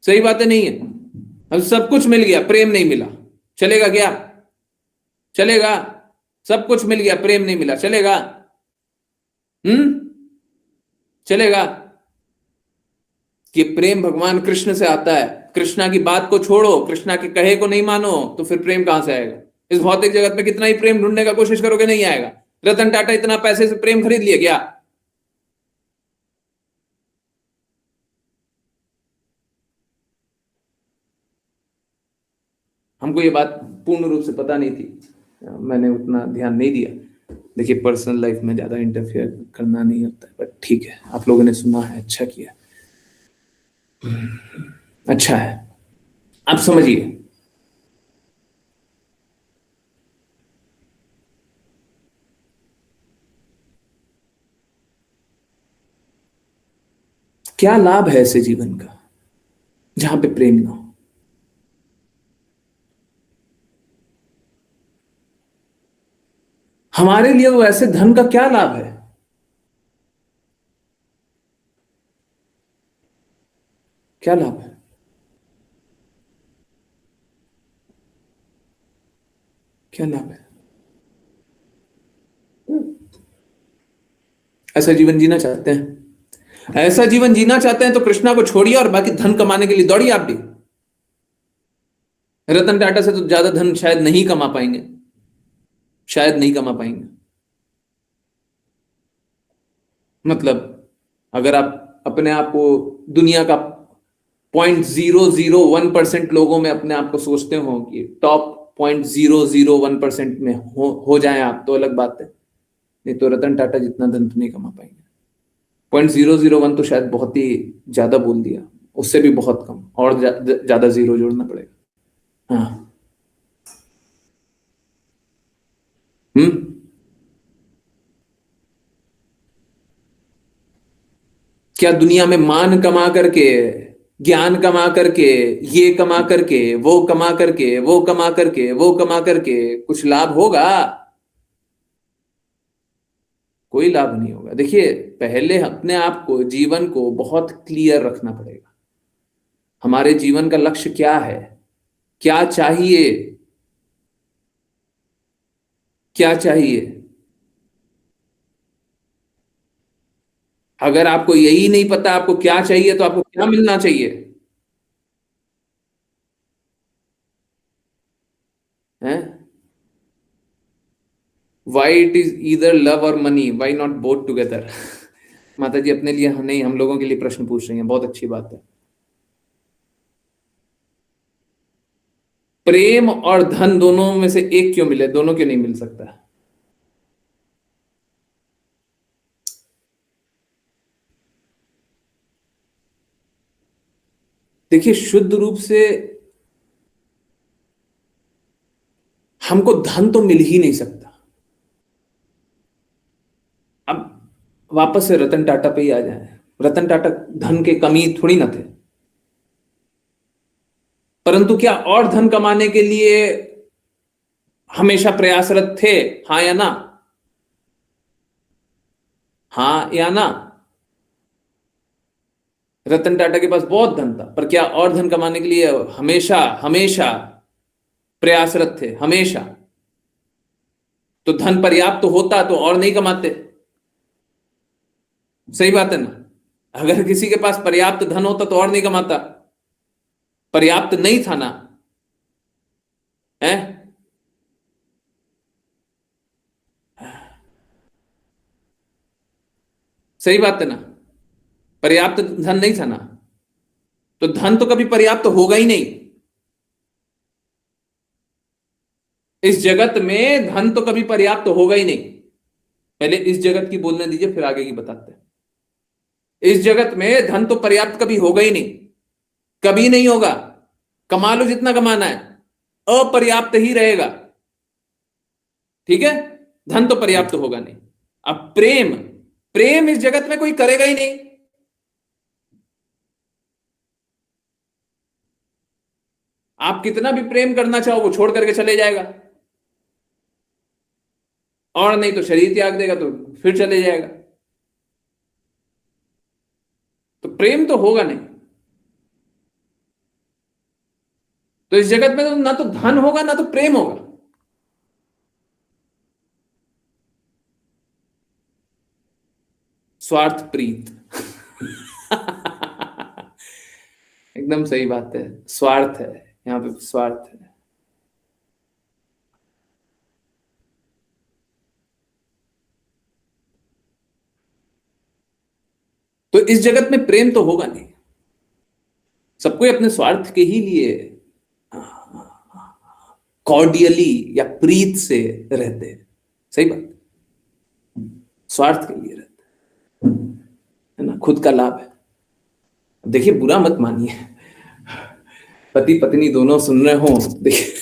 सही बातें नहीं है। अब सब कुछ मिल गया, प्रेम नहीं मिला, चलेगा क्या? चलेगा? सब कुछ मिल गया, प्रेम नहीं मिला, चलेगा? चलेगा? कि प्रेम भगवान कृष्ण से आता है, कृष्णा की बात को छोड़ो, कृष्णा के कहे को नहीं मानो, तो फिर प्रेम कहां से आएगा? इस भौतिक जगत में कितना ही प्रेम ढूंढने का कोशिश करोगे, नहीं आएगा। रतन टाटा इतना पैसे से प्रेम खरीद लिया क्या? हमको ये बात पूर्ण रूप से पता नहीं थी, मैंने उतना ध्यान नहीं दिया। देखिए पर्सनल लाइफ में ज्यादा इंटरफेयर करना नहीं होता है, बट ठीक है, आप लोगों ने सुना है, अच्छा किया, अच्छा है। आप समझिए, क्या लाभ है ऐसे जीवन का जहां पे प्रेम ना हो? हमारे लिए वो ऐसे धन का क्या लाभ है? क्या लाभ है? क्या लाभ है? ऐसा जीवन जीना चाहते हैं? ऐसा जीवन जीना चाहते हैं तो कृष्णा को छोड़िए और बाकी धन कमाने के लिए दौड़िए आप भी। रतन टाटा से तो ज्यादा धन शायद नहीं कमा पाएंगे, शायद नहीं कमा पाएंगे। मतलब अगर आप अपने आप को दुनिया का 0.001% लोगों में अपने आप को सोचते हो कि टॉप 0.001% में हो जाए आप, तो अलग बात है, नहीं तो रतन टाटा जितना धन तो नहीं कमा पाएंगे। 0.001 तो शायद बहुत ही ज्यादा बोल दिया, उससे भी बहुत कम, और ज्यादा जीरो जोड़ना पड़ेगा। हाँ। हम्म। क्या दुनिया में मान कमा करके, ज्ञान कमा करके, ये कमा करके, वो कमा करके, वो कमा करके, वो कमा करके कुछ लाभ होगा? कोई लाभ नहीं होगा। देखिए पहले अपने आप को, जीवन को बहुत क्लियर रखना पड़ेगा। हमारे जीवन का लक्ष्य क्या है, क्या चाहिए, क्या चाहिए? अगर आपको यही नहीं पता आपको क्या चाहिए, तो आपको क्या मिलना चाहिए? हैं? Why it is either love और money, why not both together? माता जी अपने लिए नहीं, हम लोगों के लिए प्रश्न पूछ रही हैं, बहुत अच्छी बात है। प्रेम और धन दोनों में से एक क्यों मिले, दोनों क्यों नहीं मिल सकता? देखिए शुद्ध रूप से हमको धन तो मिल ही नहीं सकता। अब वापस से रतन टाटा पे ही आ जाए, रतन टाटा धन के कमी थोड़ी ना थे, परंतु क्या और धन कमाने के लिए हमेशा प्रयासरत थे? हाँ या ना? हाँ या ना? रतन टाटा के पास बहुत धन था, पर क्या और धन कमाने के लिए हमेशा हमेशा प्रयासरत थे? हमेशा। तो धन पर्याप्त तो होता तो और नहीं कमाते, सही बात है ना? अगर किसी के पास पर्याप्त धन होता तो और नहीं कमाता, पर्याप्त नहीं था ना, है? सही बात है ना? पर्याप्त धन नहीं था ना, तो धन तो कभी पर्याप्त होगा ही नहीं। इस जगत में धन तो कभी पर्याप्त होगा ही नहीं। पहले इस जगत की बोलने दीजिए, फिर आगे की बताते हैं। इस जगत में धन तो पर्याप्त कभी होगा ही नहीं, कभी नहीं होगा। कमा लो जितना कमाना है, अपर्याप्त ही रहेगा। ठीक है, धन तो पर्याप्त होगा नहीं। अब प्रेम, प्रेम इस जगत में कोई करेगा ही नहीं। आप कितना भी प्रेम करना चाहो, वो छोड़ करके चले जाएगा, और नहीं तो शरीर त्याग देगा तो फिर चले जाएगा। तो प्रेम तो होगा नहीं। तो इस जगत में तो ना तो धन होगा ना तो प्रेम होगा। स्वार्थ प्रीत। एकदम सही बात है, स्वार्थ है यहां पे, स्वार्थ है। तो इस जगत में प्रेम तो होगा नहीं, सबको अपने स्वार्थ के ही लिए कॉर्डियली या प्रीत से रहते हैं। सही बात, स्वार्थ के लिए रहते है ना, खुद का लाभ है। देखिए बुरा मत मानिए, पति पत्नी दोनों सुन रहे हो, देखिए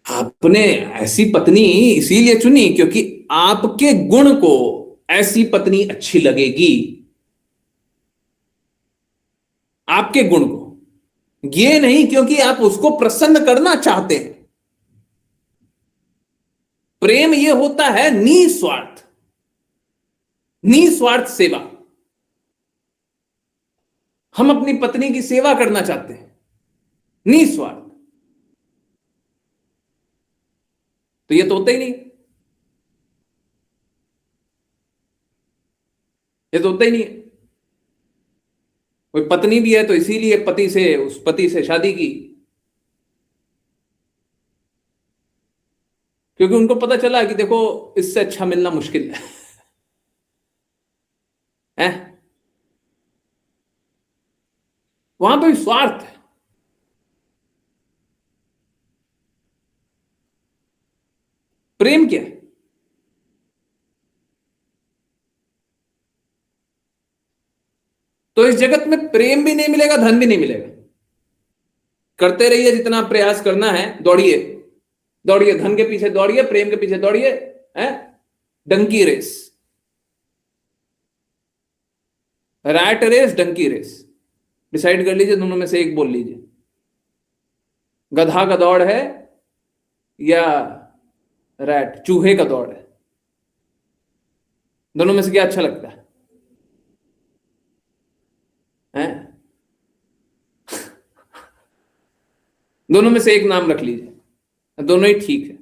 आपने ऐसी पत्नी इसीलिए चुनी क्योंकि आपके गुण को ऐसी पत्नी अच्छी लगेगी, आपके गुण को, ये नहीं क्योंकि आप उसको प्रसन्न करना चाहते हैं। प्रेम ये होता है निस्वार्थ, निस्वार्थ सेवा। हम अपनी पत्नी की सेवा करना चाहते हैं निस्वार्थ, तो ये तो होता ही नहीं, ये तो होता ही नहीं है। कोई पत्नी भी है तो इसीलिए पति से, उस पति से शादी की क्योंकि उनको पता चला कि देखो इससे अच्छा मिलना मुश्किल है, हैं? वहां पे स्वार्थ है। प्रेम क्या है? तो इस जगत में प्रेम भी नहीं मिलेगा, धन भी नहीं मिलेगा। करते रहिए जितना प्रयास करना है, दौड़िए दौड़िए, धन के पीछे दौड़िए, प्रेम के पीछे दौड़िए, हैं? Donkey race, rat race, donkey race. Decide कर लीजिए, दोनों में से एक बोल लीजिए। गधा का दौड़ है या रैट, चूहे का दौड़ है? दोनों में से क्या अच्छा लगता है? हैं? दोनों में से एक नाम रख लीजिए, दोनों ही ठीक है।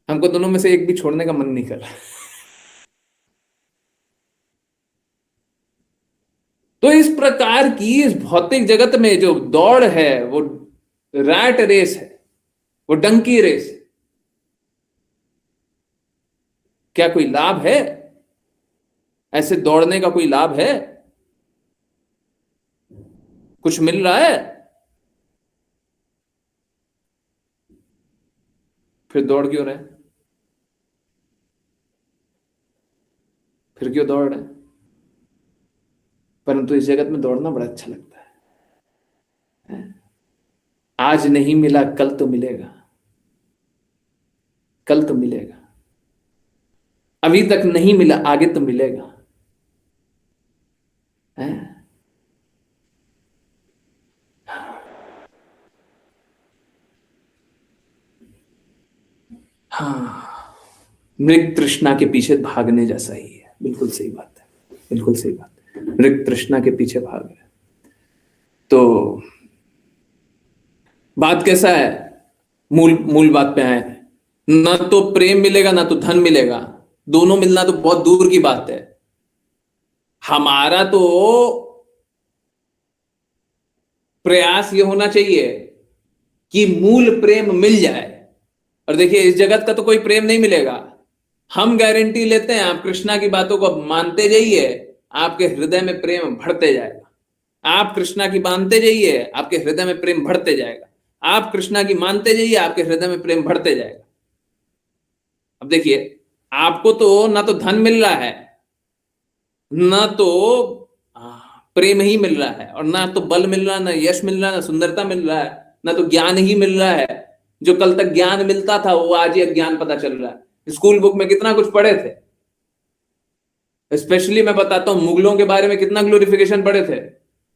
हमको दोनों में से एक भी छोड़ने का मन नहीं कर रहा। तो इस प्रकार की इस भौतिक जगत में जो दौड़ है वो रैट रेस है, वो डंकी रेस है। क्या कोई लाभ है? ऐसे दौड़ने का कोई लाभ है? कुछ मिल रहा है? फिर दौड़ क्यों रहे? फिर क्यों दौड़ रहे? परंतु इस जगत में दौड़ना बड़ा अच्छा लगता है। आज नहीं मिला कल तो मिलेगा, कल तो मिलेगा, अभी तक नहीं मिला आगे तो मिलेगा, है? हाँ, मृग तृष्णा के पीछे भागने जैसा ही है। बिल्कुल सही बात है, बिल्कुल सही बात है, मृग तृष्णा के पीछे भाग रहे। तो बात कैसा है, मूल मूल बात पे आए। ना तो प्रेम मिलेगा ना तो धन मिलेगा, दोनों मिलना तो बहुत दूर की बात है। हमारा तो प्रयास ये होना चाहिए कि मूल प्रेम मिल जाए। और देखिए इस जगत का तो कोई प्रेम नहीं मिलेगा। हम गारंटी लेते हैं, आप कृष्णा की बातों को मानते जाइए, आपके हृदय में प्रेम बढ़ते जाएगा। आप कृष्णा की मानते जाइए, आपके हृदय में प्रेम बढ़ते जाएगा। आप कृष्णा की मानते जाइए, आपके हृदय में प्रेम बढ़ते जाएगा। अब देखिए, आपको तो ना तो धन मिल रहा है, ना तो प्रेम ही मिल रहा है, और ना तो बल मिल रहा है, ना यश मिल रहा है, ना सुंदरता मिल रहा है, ना तो ज्ञान ही मिल रहा है। जो कल तक ज्ञान मिलता था वो आज ही अज्ञान पता चल रहा है। स्कूल बुक में कितना कुछ पढ़े थे, स्पेशली मैं बताता हूं मुगलों के बारे में कितना ग्लोरिफिकेशन पढ़े थे,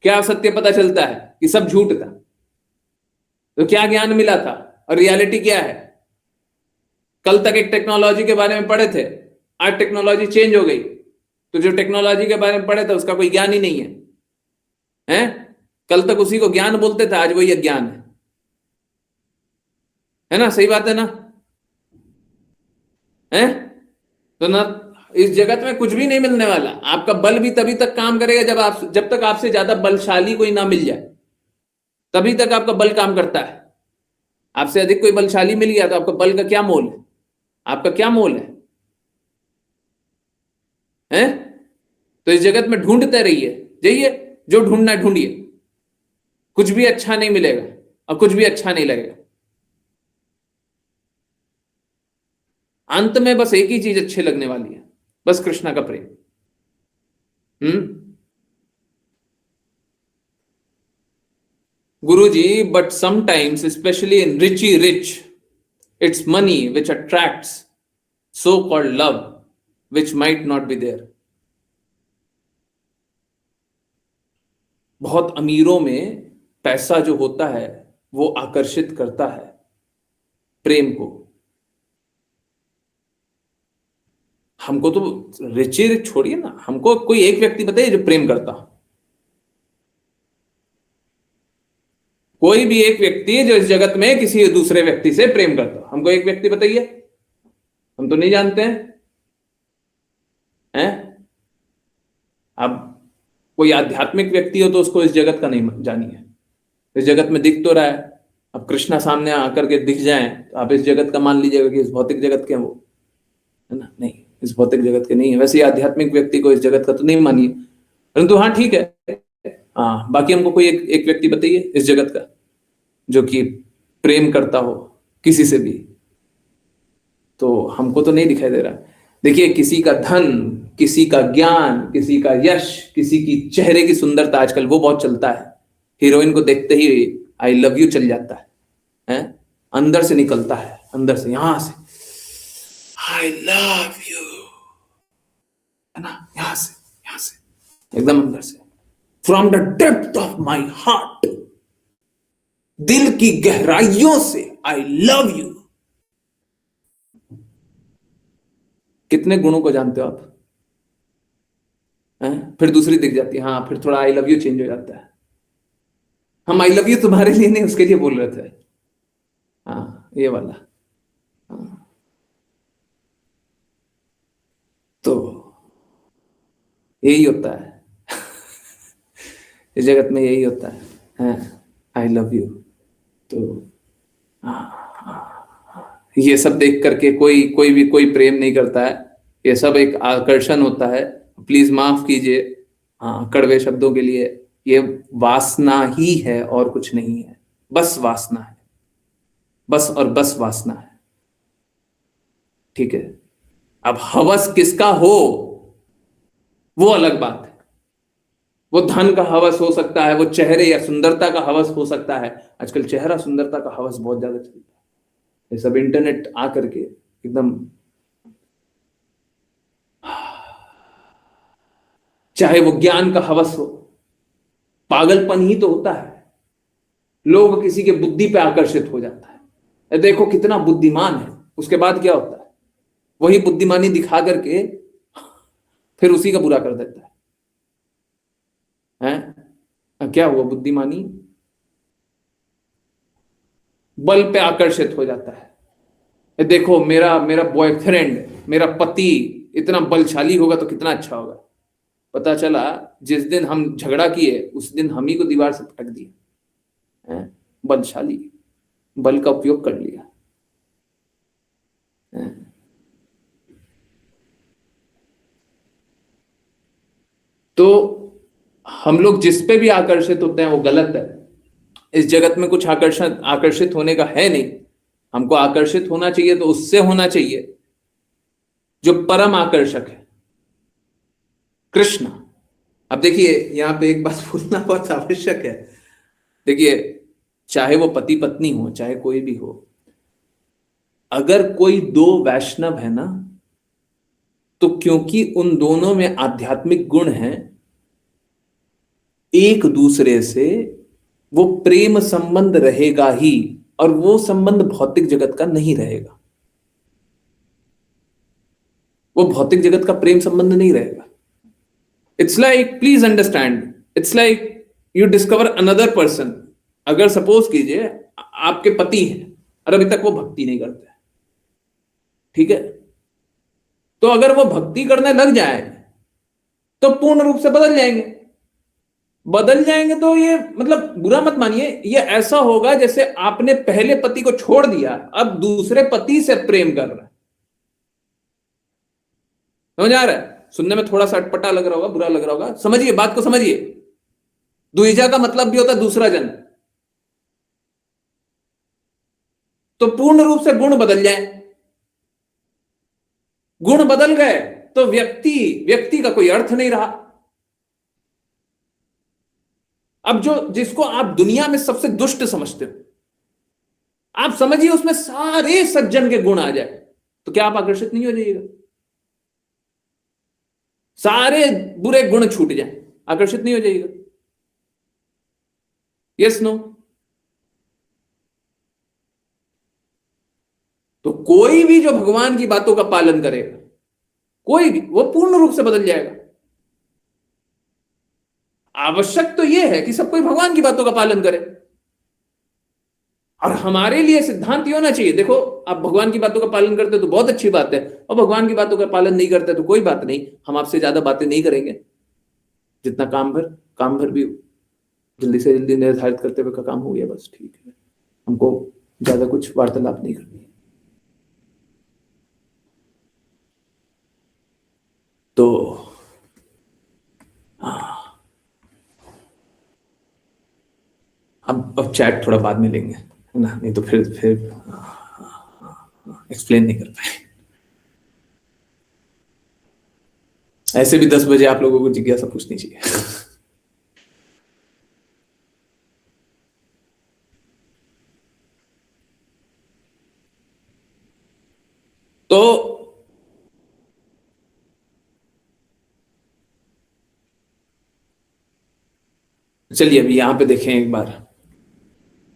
क्या सत्य पता चलता है कि सब झूठ था। तो क्या ज्ञान मिला था और रियलिटी क्या है? कल तक एक टेक्नोलॉजी के बारे में पढ़े थे, आज टेक्नोलॉजी चेंज हो गई, तो जो टेक्नोलॉजी के बारे में पढ़े थे उसका कोई ज्ञान ही नहीं है, हैं? कल तक उसी को ज्ञान बोलते थे, आज वही अज्ञान है ना? सही बात है ना? है? तो ना, इस जगत में कुछ भी नहीं मिलने वाला। आपका बल भी तभी तक काम करेगा जब तक आपसे ज्यादा बलशाली कोई ना मिल जाए, तभी तक आपका बल काम करता है। आपसे अधिक कोई बलशाली मिल गया तो आपका बल का क्या मोल है? आपका क्या मोल है? हैं? तो इस जगत में ढूंढते रहिए, जाइए, जो ढूंढना ढूंढिए। कुछ भी अच्छा नहीं मिलेगा और कुछ भी अच्छा नहीं लगेगा। अंत में बस एक ही चीज अच्छी लगने वाली है, बस कृष्णा का प्रेम। Guruji, but sometimes specially in richie rich, it's money which attracts so called love which might not be there. बहुत अमीरों में पैसा जो होता है वो आकर्षित करता है प्रेम को। हमको तो रिची रिच छोड़िए ना, हमको कोई एक व्यक्ति बताइए जो प्रेम करता हो। कोई भी एक व्यक्ति जो इस जगत में किसी दूसरे व्यक्ति से प्रेम करता हो, हमको एक व्यक्ति बताइए। हम तो नहीं जानते हैं। अब कोई आध्यात्मिक व्यक्ति हो तो उसको इस जगत का नहीं जानिए, इस जगत में दिख तो रहा है। अब कृष्णा सामने आकर के दिख जाए तो आप इस जगत का मान लीजिएगा कि इस भौतिक जगत के हैं वो, है ना? नहीं, इस भौतिक जगत के नहीं है। वैसे आध्यात्मिक व्यक्ति को इस जगत का तो नहीं मानिए, परंतु हाँ ठीक है। हाँ, बाकी हमको कोई एक व्यक्ति बताइए इस जगत का जो कि प्रेम करता हो किसी से भी, तो हमको तो नहीं दिखाई दे रहा। देखिए, किसी का धन, किसी का ज्ञान, किसी का यश, किसी की चेहरे की सुंदरता, आजकल वो बहुत चलता है। हीरोइन को देखते ही आई लव यू चल जाता है? अंदर से निकलता है, अंदर से, यहां से आई लव यू, है ना? यहां से एकदम अंदर से, from the depth of my heart, दिल की गहराइयों से आई लव यू। कितने गुणों को जानते हो आप? फिर दूसरी दिख जाती है, हाँ, फिर थोड़ा आई लव यू चेंज हो जाता है। हम आई लव यू तुम्हारे लिए नहीं, उसके लिए बोल रहे थे। हाँ, ये वाला। हाँ। तो यही होता है इस जगत में, यही होता है, आई लव यू। तो ये सब देख करके कोई भी कोई प्रेम नहीं करता है, ये सब एक आकर्षण होता है। प्लीज माफ कीजिए कड़वे शब्दों के लिए, ये वासना ही है और कुछ नहीं है, बस वासना है, बस और बस वासना है। ठीक है? अब हवस किसका हो वो अलग बात है। वो धन का हवस हो सकता है, वो चेहरे या सुंदरता का हवस हो सकता है। आजकल चेहरा सुंदरता का हवस बहुत ज्यादा चलता है, ये सब इंटरनेट आकर के एकदम, चाहे वो ज्ञान का हवस हो, पागलपन ही तो होता है। लोग किसी के बुद्धि पे आकर्षित हो जाता है, देखो कितना बुद्धिमान है, उसके बाद क्या होता है? वही बुद्धिमानी दिखा करके फिर उसी का बुरा कर देता है। क्या हुआ? बुद्धिमानी बल पे आकर्षित हो जाता है। देखो, मेरा मेरा बॉयफ्रेंड, मेरा पति इतना बलशाली होगा तो कितना अच्छा होगा। पता चला जिस दिन हम झगड़ा किए उस दिन हम ही को दीवार से पटक दिया। बलशाली, बल का उपयोग कर लिया। तो हम लोग जिस पे भी आकर्षित होते हैं वो गलत है। इस जगत में कुछ आकर्षित होने का है नहीं। हमको आकर्षित होना चाहिए तो उससे होना चाहिए जो परम आकर्षक है, कृष्ण। अब देखिए, यहां पे एक बात बोलना बहुत आवश्यक है। देखिए, चाहे वो पति पत्नी हो, चाहे कोई भी हो, अगर कोई दो वैष्णव है ना, तो क्योंकि उन दोनों में आध्यात्मिक गुण हैं, एक दूसरे से वो प्रेम संबंध रहेगा ही, और वो संबंध भौतिक जगत का नहीं रहेगा। वो भौतिक जगत का प्रेम संबंध नहीं रहेगा। It's like, please understand, it's like you discover another person. अगर सपोज कीजिए आपके पति हैं और अभी तक वो भक्ति नहीं करते, ठीक है, तो अगर वो भक्ति करने लग जाए तो पूर्ण रूप से बदल जाएंगे। बदल जाएंगे तो ये मतलब बुरा मत मानिए, ये ऐसा होगा जैसे आपने पहले पति को छोड़ दिया, अब दूसरे पति से प्रेम कर रहा है। समझ आ रहा है? सुनने में थोड़ा सा अटपटा लग रहा होगा, बुरा लग रहा होगा, समझिए बात को, समझिए। द्विजा का मतलब भी होता है दूसरा जन्म। तो पूर्ण रूप से गुण बदल जाए, गुण बदल गए तो व्यक्ति व्यक्ति का कोई अर्थ नहीं रहा। अब जो जिसको आप दुनिया में सबसे दुष्ट समझते हो, आप समझिए उसमें सारे सज्जन के गुण आ जाए, तो क्या आप आकर्षित नहीं हो जाइएगा? सारे बुरे गुण छूट जाए, आकर्षित नहीं हो जाइएगा? Yes no? तो कोई भी जो भगवान की बातों का पालन करेगा, कोई भी, वो पूर्ण रूप से बदल जाएगा। आवश्यक तो यह है कि सब कोई भगवान की बातों का पालन करे। और हमारे लिए सिद्धांत ये होना चाहिए, देखो आप भगवान की बातों का पालन करते हो तो बहुत अच्छी बात है, और भगवान की बातों का पालन नहीं करते तो कोई बात नहीं, हम आपसे ज्यादा बातें नहीं करेंगे। जितना काम भर भी जल्दी से जल्दी निर्धारित करते हुए का काम हो गया, बस ठीक है, हमको ज्यादा कुछ वार्तालाप नहीं करनी है। तो हाँ, अब चैट थोड़ा बाद में लेंगे, है ना, नहीं तो फिर एक्सप्लेन नहीं कर पाए। ऐसे भी 10 बजे आप लोगों को जिज्ञासा पूछनी चाहिए। तो चलिए अभी यहां पे देखें एक बार,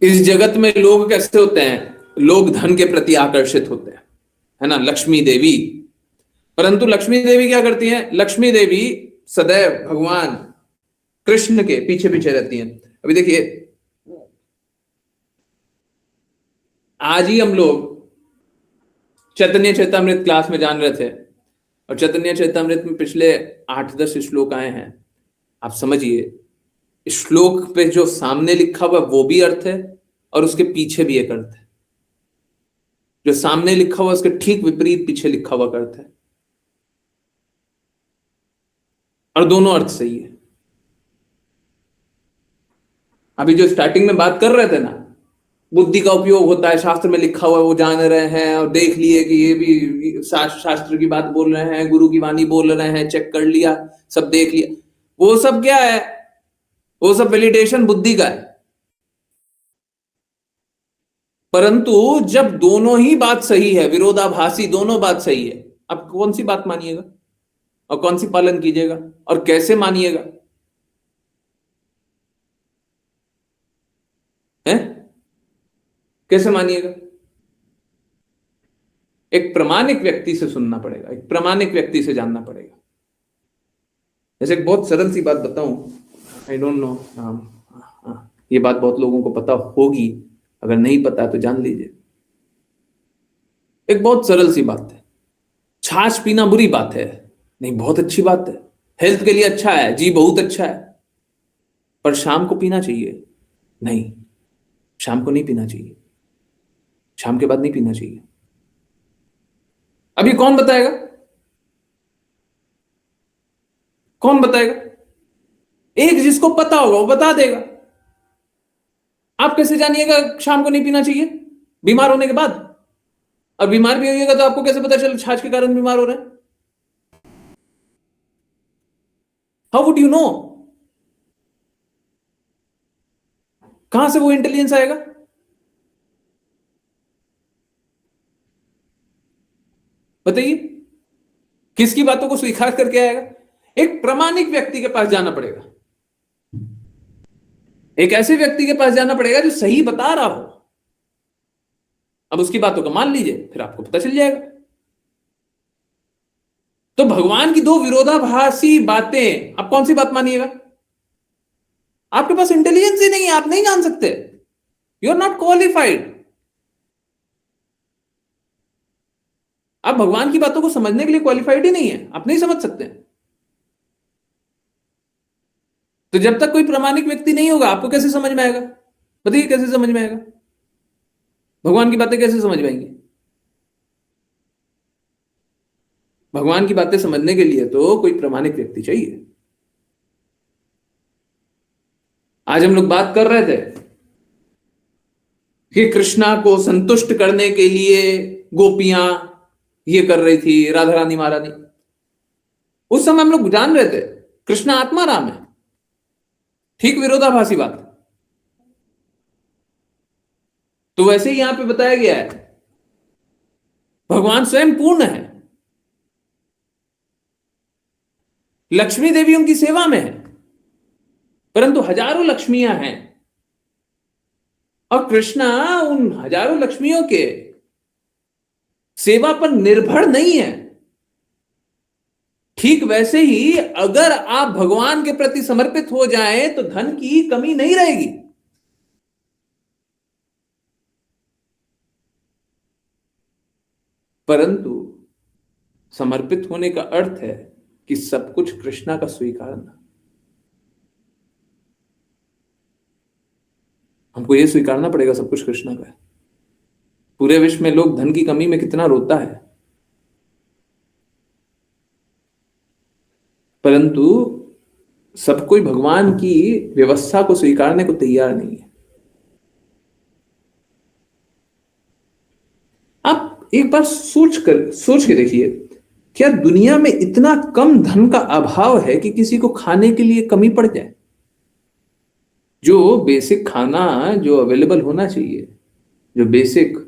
इस जगत में लोग कैसे होते हैं? लोग धन के प्रति आकर्षित होते हैं, है ना, लक्ष्मी देवी। परंतु लक्ष्मी देवी क्या करती हैं? लक्ष्मी देवी सदैव भगवान कृष्ण के पीछे पीछे रहती हैं। अभी देखिए, आज ही हम लोग चैतन्य चैतामृत क्लास में जान रहे थे, और चैतन्य चैतामृत में पिछले 8-10 श्लोक आए हैं। आप समझिए, श्लोक पे जो सामने लिखा हुआ वो भी अर्थ है, और उसके पीछे भी एक अर्थ है। जो सामने लिखा हुआ उसके ठीक विपरीत पीछे लिखा हुआ अर्थ है, और दोनों अर्थ सही है। अभी जो स्टार्टिंग में बात कर रहे थे ना, बुद्धि का उपयोग होता है, शास्त्र में लिखा हुआ है वो जान रहे हैं, और देख लिए कि ये भी शास्त्र की बात बोल रहे हैं, गुरु की वाणी बोल रहे हैं, चेक कर लिया, सब देख लिया, वो सब क्या है? वो सब वैलिडेशन बुद्धि का है। परंतु जब दोनों ही बात सही है, विरोधाभासी दोनों बात सही है, अब कौन सी बात मानिएगा और कौन सी पालन कीजिएगा और कैसे मानिएगा? हैं? कैसे मानिएगा? एक प्रामाणिक व्यक्ति से सुनना पड़ेगा, एक प्रामाणिक व्यक्ति से जानना पड़ेगा। जैसे एक बहुत सरल सी बात बताऊं, आई डोंट नो, ये बात बहुत लोगों को पता होगी, अगर नहीं पता तो जान लीजिए। एक बहुत सरल सी बात है, छाछ पीना बुरी बात है? नहीं, बहुत अच्छी बात है, हेल्थ के लिए अच्छा है जी, बहुत अच्छा है। पर शाम को पीना चाहिए? नहीं, शाम को नहीं पीना चाहिए, शाम के बाद नहीं पीना चाहिए। अभी कौन बताएगा? कौन बताएगा? एक जिसको पता होगा वो बता देगा। आप कैसे जानिएगा शाम को नहीं पीना चाहिए बीमार होने के बाद? और बीमार भी होइएगा तो आपको कैसे पता चले छाछ के कारण बीमार हो रहे हैं? How would you know? कहां से वो इंटेलिजेंस आएगा? बताइए, किसकी बातों को स्वीकार करके आएगा? एक प्रामाणिक व्यक्ति के पास जाना पड़ेगा, एक ऐसे व्यक्ति के पास जाना पड़ेगा जो सही बता रहा हो। अब उसकी बातों को मान लीजिए, फिर आपको पता चल जाएगा। तो भगवान की दो विरोधाभासी बातें, आप कौन सी बात मानिएगा? आपके पास इंटेलिजेंस ही नहीं है, आप नहीं जान सकते। You are not qualified. आप भगवान की बातों को समझने के लिए क्वालिफाइड ही नहीं है, आप नहीं समझ सकते। तो जब तक कोई प्रामाणिक व्यक्ति नहीं होगा, आपको कैसे समझ में आएगा? बताइए, कैसे समझ में आएगा? भगवान की बातें कैसे समझ में आएंगी? भगवान की बातें समझने के लिए तो कोई प्रामाणिक व्यक्ति चाहिए। आज हम लोग बात कर रहे थे कि कृष्णा को संतुष्ट करने के लिए गोपियां ये कर रही थी, राधा रानी महारानी। उस समय हम लोग जान रहे थे कृष्णा आत्मा राम है। ठीक विरोधाभासी बात। तो वैसे ही यहां पे बताया गया है, भगवान स्वयं पूर्ण है, लक्ष्मी देवी उनकी सेवा में है, परंतु हजारों लक्ष्मियां हैं और कृष्णा उन हजारों लक्ष्मियों के सेवा पर निर्भर नहीं है। ठीक वैसे ही अगर आप भगवान के प्रति समर्पित हो जाएं तो धन की कमी नहीं रहेगी। परंतु समर्पित होने का अर्थ है कि सब कुछ कृष्णा का स्वीकारना। हमको यह स्वीकारना पड़ेगा सब कुछ कृष्णा का है। पूरे विश्व में लोग धन की कमी में कितना रोता है, परंतु सब कोई भगवान की व्यवस्था को स्वीकारने को तैयार नहीं है। आप एक बार सोच के देखिए, क्या दुनिया में इतना कम धन का अभाव है कि किसी को खाने के लिए कमी पड़ जाए? जो बेसिक खाना जो अवेलेबल होना चाहिए, जो बेसिक,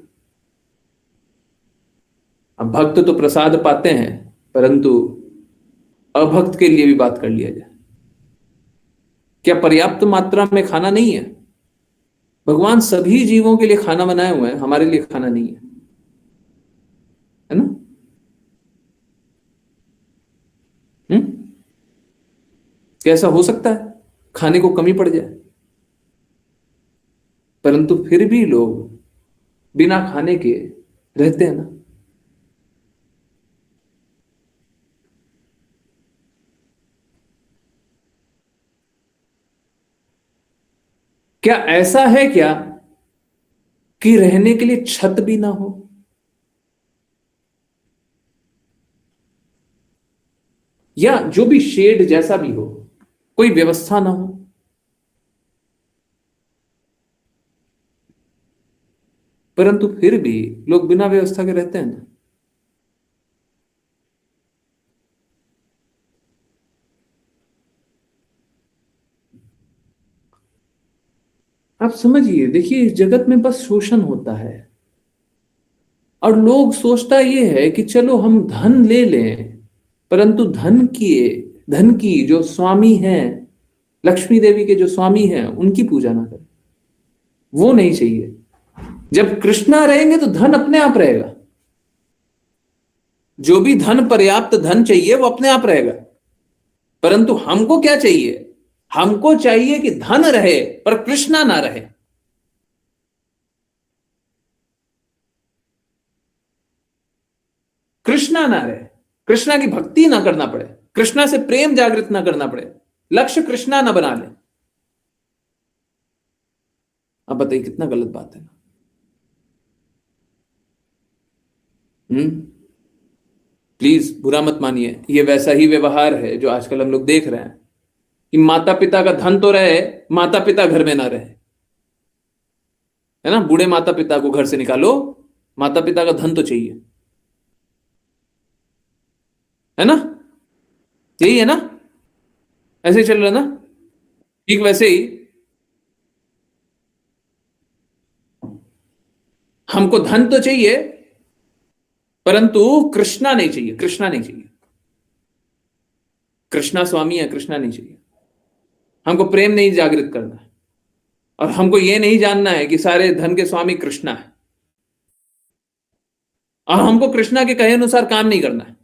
अब भक्त तो प्रसाद पाते हैं, परंतु अभक्त के लिए भी बात कर लिया जाए, क्या पर्याप्त मात्रा में खाना नहीं है? भगवान सभी जीवों के लिए खाना बनाए हुए हैं, हमारे लिए खाना नहीं है ना? कैसा हो सकता है खाने को कमी पड़ जाए? परंतु फिर भी लोग बिना खाने के रहते हैं ना। क्या ऐसा है क्या कि रहने के लिए छत भी ना हो, या जो भी शेड जैसा भी हो, कोई व्यवस्था ना हो? परंतु फिर भी लोग बिना व्यवस्था के रहते हैं ना। आप समझिए, देखिए, इस जगत में बस शोषण होता है और लोग सोचता ये है कि चलो हम धन ले लें, परंतु धन की जो स्वामी हैं, लक्ष्मी देवी के जो स्वामी हैं, उनकी पूजा ना करें। वो नहीं चाहिए। जब कृष्णा रहेंगे तो धन अपने आप रहेगा। जो भी धन, पर्याप्त धन चाहिए वो अपने आप रहेगा। परंतु हमको क्या चाहिए? हमको चाहिए कि धन रहे पर कृष्णा ना रहे। कृष्णा ना रहे, कृष्णा की भक्ति ना करना पड़े, कृष्णा से प्रेम जागृत ना करना पड़े, लक्ष्य कृष्णा ना बना ले। अब बताइए कितना गलत बात है ना। प्लीज बुरा मत मानिए, ये वैसा ही व्यवहार है जो आजकल हम लोग देख रहे हैं कि माता पिता का धन तो रहे, माता पिता घर में ना रहे। है ना, बूढ़े माता पिता को घर से निकालो, माता पिता का धन तो चाहिए, है ना, यही है ना, ऐसे ही चल रहा है ना। ठीक वैसे ही हमको धन तो चाहिए, परंतु कृष्णा नहीं चाहिए, कृष्णा नहीं चाहिए, कृष्णा स्वामी है, कृष्णा नहीं चाहिए। हमको प्रेम नहीं जागृत करना है, और हमको यह नहीं जानना है कि सारे धन के स्वामी कृष्णा है, और हमको कृष्णा के कहे अनुसार काम नहीं करना है।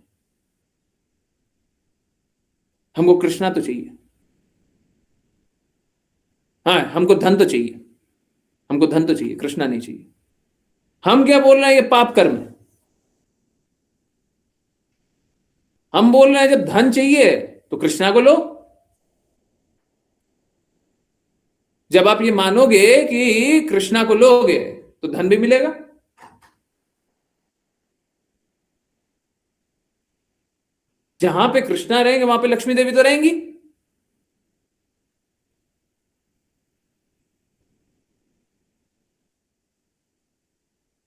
हमको कृष्णा तो चाहिए, हाँ, हमको धन तो चाहिए, हमको धन तो चाहिए, कृष्णा नहीं चाहिए। हम क्या बोल रहे हैं, ये पाप कर्म है। हम बोल रहे हैं जब धन चाहिए तो कृष्णा को लो। जब आप ये मानोगे कि कृष्णा को लोगे तो धन भी मिलेगा। जहां पे कृष्णा रहेंगे वहां पे लक्ष्मी देवी तो रहेंगी।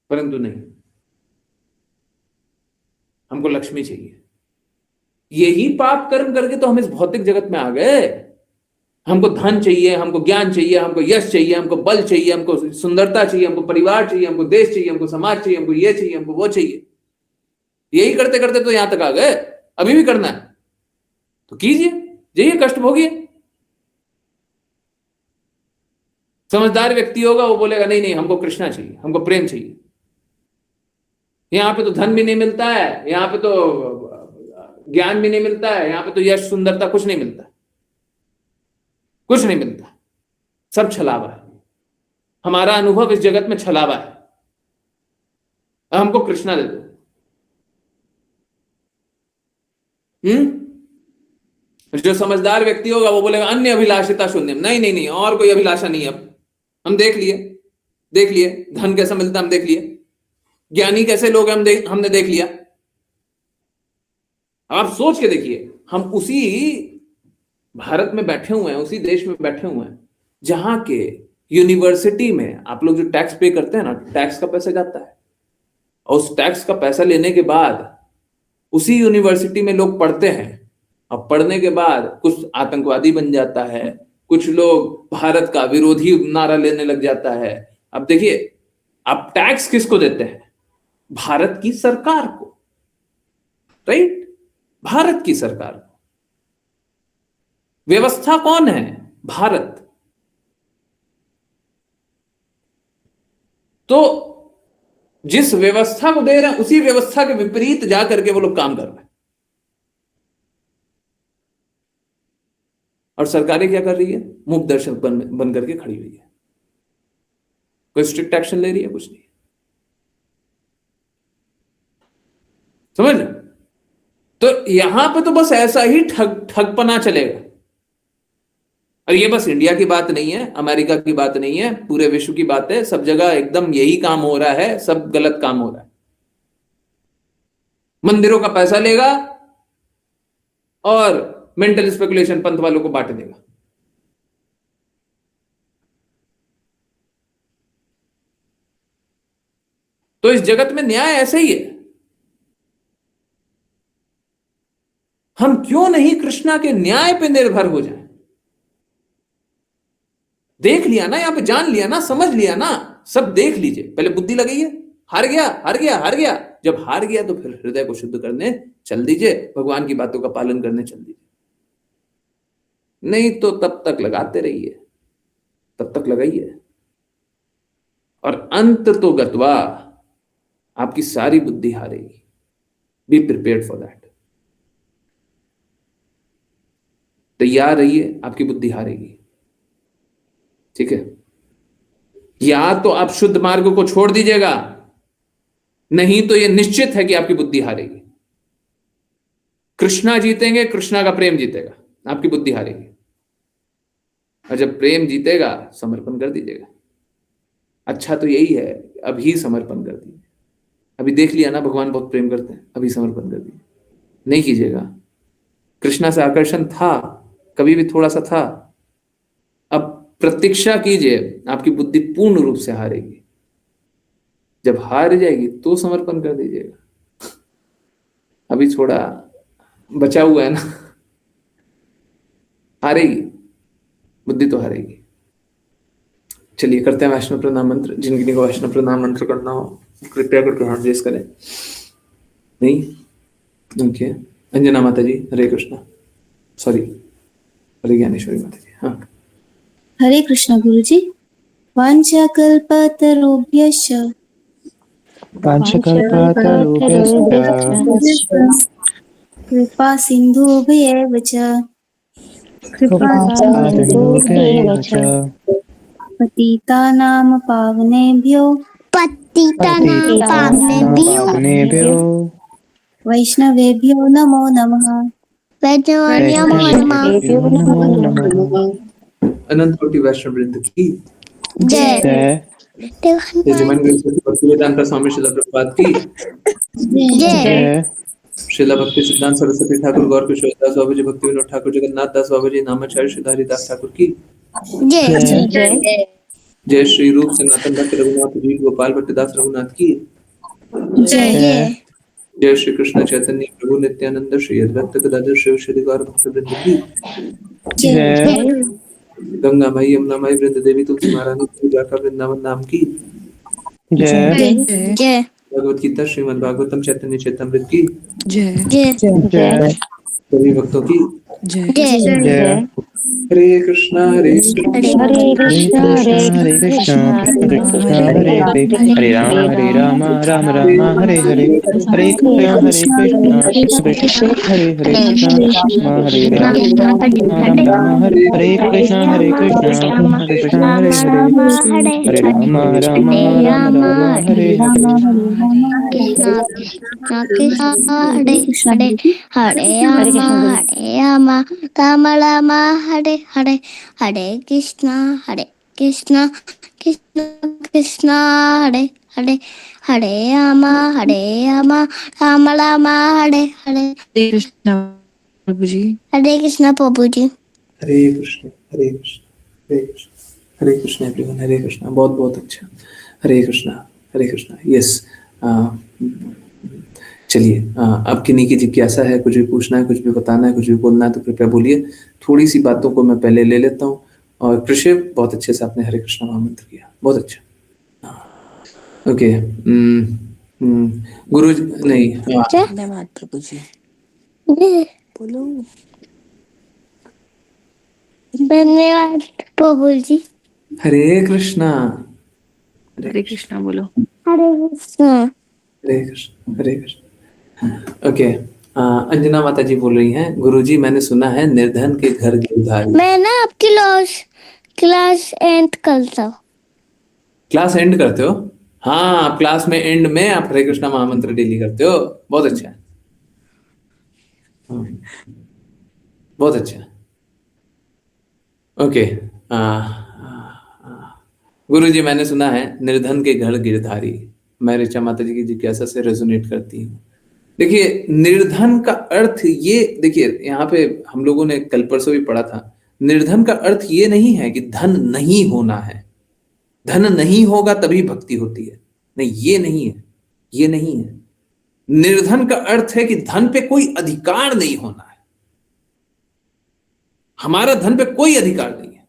परंतु नहीं, हमको लक्ष्मी चाहिए। यही पाप कर्म करके तो हम इस भौतिक जगत में आ गए। हमको धन चाहिए, हमको ज्ञान चाहिए, हमको यश चाहिए, हमको बल चाहिए, हमको सुंदरता चाहिए, हमको परिवार चाहिए, हमको देश चाहिए, हमको समाज चाहिए, हमको ये चाहिए, हमको वो चाहिए। यही करते करते तो यहां तक आ गए। अभी भी करना है तो कीजिए, जाइए, कष्ट भोगिए। समझदार व्यक्ति होगा वो बोलेगा नहीं नहीं, हमको कृष्णा चाहिए, हमको प्रेम चाहिए। यहां पे तो धन भी नहीं मिलता है, यहां पे तो ज्ञान भी नहीं मिलता है, यहां पे तो यश सुंदरता कुछ नहीं मिलता, कुछ नहीं मिलता, सब छलावा है। हमारा अनुभव इस जगत में छलावा है। हमको कृष्णा दे दो। जो समझदार व्यक्ति होगा वो बोलेगा अन्य अभिलाषिता शून्यम, नहीं नहीं नहीं, और कोई अभिलाषा नहीं। अब हम देख लिए, देख लिए धन कैसा मिलता हम देख लिए, ज्ञानी कैसे लोग हमने देख लिया। अब आप सोच के देखिए, हम उसी भारत में बैठे हुए हैं, उसी देश में बैठे हुए हैं जहां के यूनिवर्सिटी में आप लोग जो टैक्स पे करते हैं ना, टैक्स का पैसा जाता है, और उस टैक्स का पैसा लेने के बाद उसी यूनिवर्सिटी में लोग पढ़ते हैं। अब पढ़ने के बाद कुछ आतंकवादी बन जाता है, कुछ लोग भारत का विरोधी नारा लेने लग जाता है। अब देखिए, आप टैक्स किसको देते हैं? भारत की सरकार को, राइट, भारत की सरकार को। व्यवस्था कौन है? भारत। तो जिस व्यवस्था को दे रहे हैं उसी व्यवस्था के विपरीत जाकर के वो लोग काम कर रहे हैं। और सरकारें क्या कर रही है? मूक दर्शक बन करके खड़ी हुई है। कोई स्ट्रिक्ट एक्शन ले रही है? कुछ नहीं। समझ रहे? तो यहां पे तो बस ऐसा ही ठगपना चलेगा। और ये बस इंडिया की बात नहीं है, अमेरिका की बात नहीं है, पूरे विश्व की बात है। सब जगह एकदम यही काम हो रहा है, सब गलत काम हो रहा है। मंदिरों का पैसा लेगा और मेंटल स्पेकुलेशन पंथ वालों को बांट देगा। तो इस जगत में न्याय ऐसे ही है। हम क्यों नहीं कृष्णा के न्याय पे निर्भर हो जाएं? देख लिया ना, यहां पे जान लिया ना, समझ लिया ना, सब देख लीजिए। पहले बुद्धि लगाइए, हार गया, हार गया, हार गया। जब हार गया तो फिर हृदय को शुद्ध करने चल दीजिए, भगवान की बातों का पालन करने चल दीजिए। नहीं तो तब तक लगाते रहिए, तब तक लगाइए, और अंत तो गत्वा आपकी सारी बुद्धि हारेगी। Be prepared for that. तैयार रहिए, आपकी बुद्धि हारेगी। ठीक है? या तो आप शुद्ध मार्ग को छोड़ दीजिएगा, नहीं तो यह निश्चित है कि आपकी बुद्धि हारेगी। कृष्णा जीतेंगे, कृष्णा का प्रेम जीतेगा, आपकी बुद्धि हारेगी। और जब प्रेम जीतेगा, समर्पण कर दीजिएगा। अच्छा तो यही है, अभी समर्पण कर दीजिए। अभी देख लिया ना भगवान बहुत प्रेम करते हैं, अभी समर्पण कर दीजिए। नहीं कीजिएगा। कृष्णा से आकर्षण था, कभी भी थोड़ा सा था। अब प्रतीक्षा कीजिए, आपकी बुद्धि पूर्ण रूप से हारेगी। जब हार जाएगी तो समर्पण कर दीजिएगा। अभी थोड़ा बचा हुआ है ना, हारेगी, बुद्धि तो हारेगी। चलिए करते हैं वैष्णव प्रणाम मंत्र। जिन किन्हीं को वैष्णव प्रणाम मंत्र करना हो कृपया करके हाथ रेज करें। नहीं, ओके। अंजना माता जी हरे कृष्णा, सॉरी हरे ज्ञानेश्वरी माता जी। हाँ, हरे कृष्ण गुरुजी। वाञ्छाकल्पतरुभ्यश्च वाञ्छकल्पतरुभ्यश्च कृपा सिन्धुभ्येव च कृपासिन्धुभ्येव च पतितानां पावनेभ्यो पावनेभ्यो वैष्णवेभ्यो नमो नमः। वैष्णवेभ्यो नमो नमः। अनंत कोटि वैष्णव वृंद की जय यजमान भक्तिवेदांत स्वामी श्रील प्रभुपाद की, जय श्रील भक्ति सिद्धांत सरस्वती ठाकुर गौर किशोर दास बाबा जी, भक्ति विनोद ठाकुर, जगन्नाथ दास बाबा जी, नामाचार्य श्रीधारी दास ठाकुर की, जय जय श्री रूप सनातन भक्त रघुनाथ जी गोपाल भट्टदास रघुनाथ की, जय जय श्री कृष्ण चैतन्य प्रभु नित्यानंद श्री अद्वैत गदाधर शिव श्री गौर भक्त वृंद की, जय गंगा माई यमुना माई वृंद देवी तुलसी महारानी पूजा का वृंदावन नाम की, जय भगवत गीता श्रीमद् भागवतम चैतन्य चैतमृत की, जय सभी भक्तों की, जय हरे कृष्णा हरे कृष्णा हरे कृष्ण हरे कृष्ण कृष्ण हरे हरे हरे राम राम राम हरे हरे हरे कृष्ण कृष्ण हरे हरे हरे राम हरे कृष्ण कृष्ण हरे हरे हरे राम हरे हरे। हरे कृष्ण गुरुजी। हरे राम राम राम हरे हरे हरे कृष्णा कृष्ण कृष्ण हरे हरे हरे राम राम राम हरे हरे। हरे कृष्णा प्रभु जी। हरे कृष्णा प्रभु जी। हरे कृष्ण हरे कृष्ण हरे कृष्ण हरे कृष्ण एवरीवन, हरे कृष्णा। बहुत बहुत अच्छा, हरे कृष्णा यस। चलिए, अब किन्हीं की जिज्ञासा है, कुछ भी पूछना है, कुछ भी बताना है, कुछ भी बोलना है तो कृपया बोलिए। थोड़ी सी बातों को मैं पहले ले लेता हूँ। और कृषि बहुत अच्छे से आपने हरे कृष्णा महामंत्र किया, बहुत अच्छा। ओके, गुरु नहीं, धन्यवाद प्रभु जी। बोलो। धन्यवाद प्रभु जी। हरे कृष्णा हरे कृष्णा बोलो। हरे कृष्ण हरे कृष्ण हरे कृष्ण। ओके, अंजना माता जी बोल रही हैं, गुरुजी मैंने सुना है निर्धन के घर गिरधारी। मैं ना आपकी क्लास एंड करता हूँ। क्लास एंड करते हो? हाँ, आप क्लास में एंड में आप हरे कृष्णा महामंत्र डेली करते हो, बहुत अच्छा है। बहुत अच्छा। ओके, गुरुजी मैंने सुना है निर्धन के घर गिरधारी। मैं ऋचा माता जी की जिज्ञासा से रेजोनेट करती हूँ। देखिए, निर्धन का अर्थ ये, देखिए यहाँ पे हम लोगों ने कल परसों भी पढ़ा था, निर्धन का अर्थ ये नहीं है कि धन नहीं होना है, धन नहीं होगा तभी भक्ति होती है, नहीं, ये नहीं है, ये नहीं है। निर्धन का अर्थ है कि धन पे कोई अधिकार नहीं होना है। हमारा धन पे कोई अधिकार नहीं है।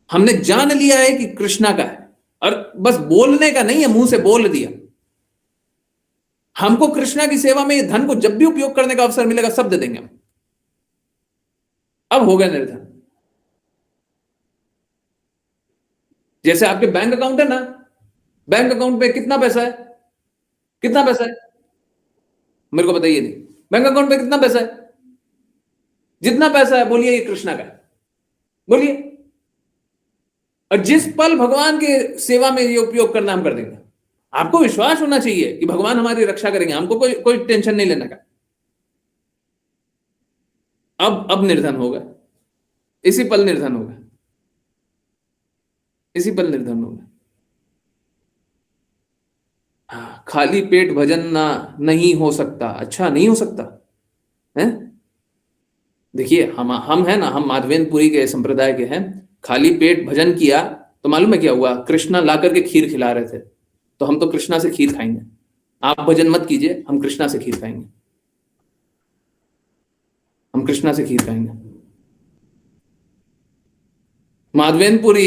हमने जान लिया है कि कृष्णा का है, और बस बोलने का नहीं है, मुंह से बोल दिया। हमको कृष्णा की सेवा में ये धन को जब भी उपयोग करने का अवसर मिलेगा सब दे देंगे हम। अब हो गया निर्धन। जैसे आपके बैंक अकाउंट है ना, बैंक अकाउंट पे कितना पैसा है? कितना पैसा है मेरे को बताइए। नहीं, बैंक अकाउंट पे कितना पैसा है? जितना पैसा है बोलिए ये कृष्णा का है, बोलिए। और जिस पल भगवान के सेवा में ये उपयोग करना हम कर देंगे। आपको विश्वास होना चाहिए कि भगवान हमारी रक्षा करेंगे, हमको कोई टेंशन नहीं लेने का। अब निर्धन होगा, इसी पल निर्धन होगा, इसी पल निर्धन होगा। हाँ, खाली पेट भजन ना नहीं हो सकता। अच्छा, नहीं हो सकता है? देखिए, हम है ना, हम माधवेंद्रपुरी के संप्रदाय के हैं। खाली पेट भजन किया तो मालूम है क्या हुआ? कृष्णा ला करके खीर खिला रहे थे। तो हम तो कृष्णा से खीर खाएंगे। आप भजन मत कीजिए, हम कृष्णा से खीर खाएंगे, हम कृष्णा से खीर खाएंगे। माधवेंद्रपुरी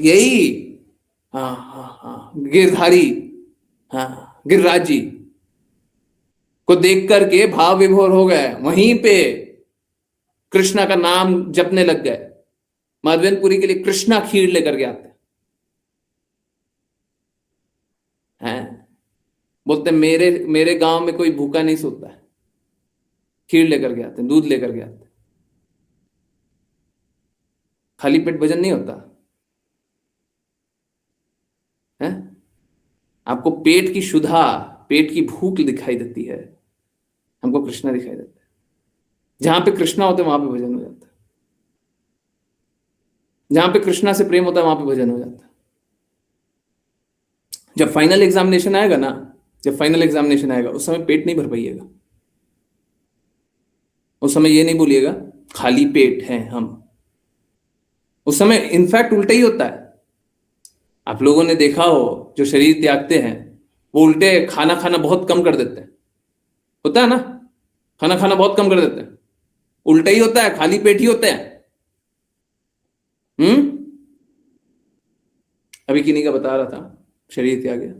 यही, हाँ हाँ हाँ, गिरधारी, हाँ गिरिराज जी को देख करके भाव विभोर हो गए, वहीं पे कृष्णा का नाम जपने लग गए। माधवेंद्रपुरी के लिए कृष्णा खीर लेकर के आते हैं, बोलते मेरे मेरे गांव में कोई भूखा नहीं सोता है, खीर लेकर के आते हैं, दूध लेकर के आते हैं। खाली पेट भजन नहीं होता है। आपको पेट की शुद्धा, पेट की भूख दिखाई देती है, हमको कृष्णा दिखाई देता है। जहां पे कृष्णा होते वहां पे भजन हो जाता है, जहां पे कृष्णा से प्रेम होता है वहां पे भजन हो जाता है। जब फाइनल एग्जामिनेशन आएगा ना, जब फाइनल एग्जामिनेशन आएगा उस समय पेट नहीं भर पाइएगा, उस समय ये नहीं बोलिएगा खाली पेट है हम, उस समय इनफैक्ट उल्टा ही होता है। आप लोगों ने देखा हो जो शरीर त्यागते हैं वो उल्टे खाना खाना बहुत कम कर देते हैं, होता है ना, खाना खाना बहुत कम कर देते हैं, उल्टा ही होता है, खाली पेट ही होते हैं। अभी किन्हीं का बता रहा था शरीर त्याग गया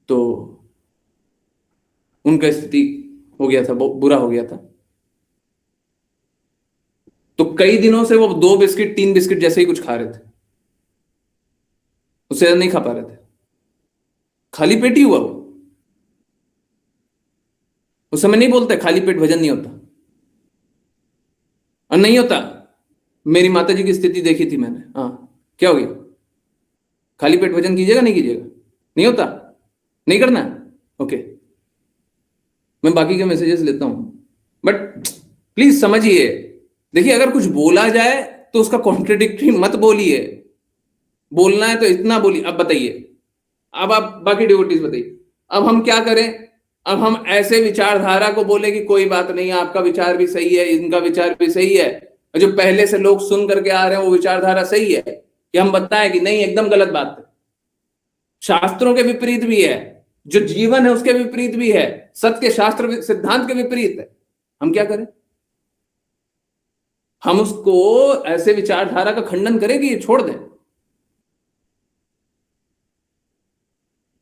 तो उनका स्थिति हो गया था, बुरा हो गया था। तो कई दिनों से वो 2 बिस्किट 3 बिस्किट जैसे ही कुछ खा रहे थे, उससे ज्यादा नहीं खा पा रहे थे, खाली पेट ही हुआ वो। उस समय नहीं बोलते खाली पेट भजन नहीं होता, और नहीं होता। मेरी माता जी की स्थिति देखी थी मैंने, हाँ क्या हो गया, खाली पेट भजन कीजिएगा नहीं कीजिएगा, नहीं होता, नहीं करना, ओके। मैं बाकी के मैसेजेस लेता हूं, बट प्लीज समझिए, देखिए अगर कुछ बोला जाए तो उसका कॉन्ट्रडिक्टरी मत बोलिए, बोलना है तो इतना बोलिए। अब बताइए, अब आप बाकी डिवोटीज बताइए, अब हम क्या करें? अब हम ऐसे विचारधारा को बोले कि कोई बात नहीं, आपका विचार भी सही है, इनका विचार भी सही है, और जो पहले से लोग सुन करके आ रहे हैं वो विचारधारा सही है, कि हम बताएं कि नहीं एकदम गलत बात है, शास्त्रों के विपरीत भी है, जो जीवन है उसके विपरीत भी है, सत्य शास्त्र सिद्धांत के विपरीत है, हम क्या करें? हम उसको ऐसे विचारधारा का खंडन करें कि छोड़ दें?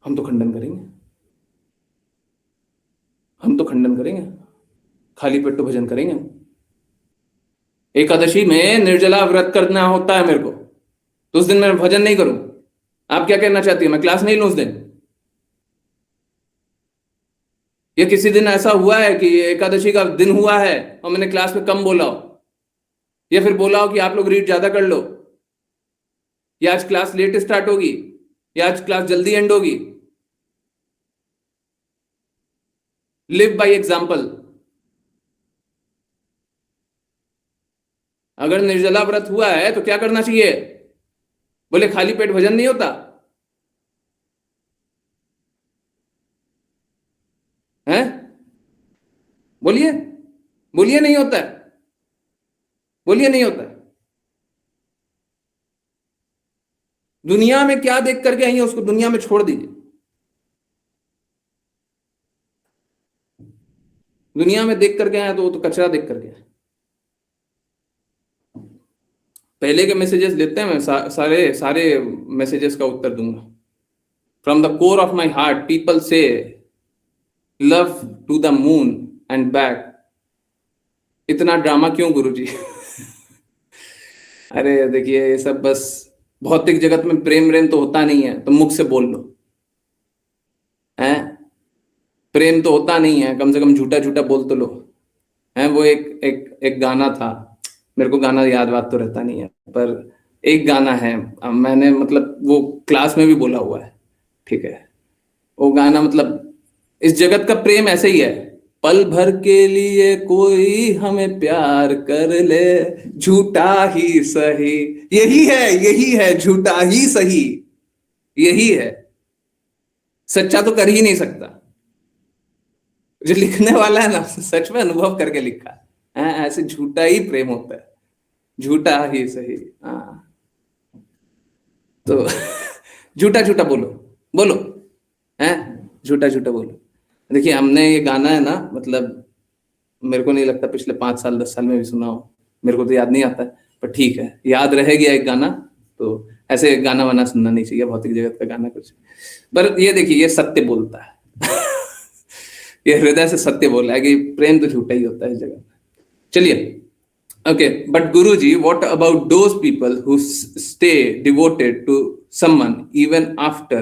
हम तो खंडन करेंगे, हम तो खंडन करेंगे, खाली पेट तो भजन करेंगे। एकादशी में निर्जला व्रत करना होता है मेरे को, तो उस दिन मैं भजन नहीं करूं। आप क्या कहना चाहती है, मैं क्लास नहीं लूं उस दिन? या किसी दिन ऐसा हुआ है कि एकादशी का दिन हुआ है और मैंने क्लास में कम बोला हो, या फिर बोला हो कि आप लोग रीड ज्यादा कर लो, या आज क्लास लेट स्टार्ट होगी, या आज क्लास जल्दी एंड होगी? Live by example. अगर निर्जला व्रत हुआ है तो क्या करना चाहिए? बोले खाली पेट भजन नहीं होता है? बोलिए, बोलिए नहीं होता है, बोलिए नहीं होता है। दुनिया में क्या देख करके आई है उसको दुनिया में छोड़ दीजिए, दुनिया में देख करके आए तो वो तो कचरा देख करके आए। पहले के मैसेजेस लेते हैं, मैं सारे सारे मैसेजेस का उत्तर दूंगा। From the core of my heart people say love to the moon and back. इतना ड्रामा क्यों गुरुजी? अरे देखिए, ये सब बस भौतिक जगत में प्रेम प्रेम तो होता नहीं है, तो मुख से बोल लो हैं, प्रेम तो होता नहीं है, कम से कम झूठा झूठा बोल तो लो हैं। वो एक गाना था, मेरे को गाना याद बात तो रहता नहीं है, पर एक गाना है, मैंने मतलब वो क्लास में भी बोला हुआ है, ठीक है। वो गाना मतलब इस जगत का प्रेम ऐसे ही है, पल भर के लिए कोई हमें प्यार कर ले, झूठा ही सही। यही है, यही है, झूठा ही सही, यही है। सच्चा तो कर ही नहीं सकता। जो लिखने वाला है ना, सच में अनुभव करके लिखा है, ऐसे झूठा ही प्रेम होता है, झूठा ही सही। हाँ तो झूठा झूठा बोलो, बोलो हैं, झूठा झूठा बोलो। देखिए हमने ये गाना है ना, मतलब मेरे को नहीं लगता पिछले 5 साल 10 साल में भी सुना हो, मेरे को तो याद नहीं आता है, पर ठीक है, याद रह गया एक गाना। तो ऐसे गाना वाना सुनना नहीं चाहिए, भौतिक जगत का गाना कुछ। पर ये देखिए, ये सत्य बोलता है ये हृदय से सत्य बोल रहा है कि प्रेम तो झूठा ही होता है इस जगह में। चलिए, okay, but Guruji, what about those people who stay devoted to someone even after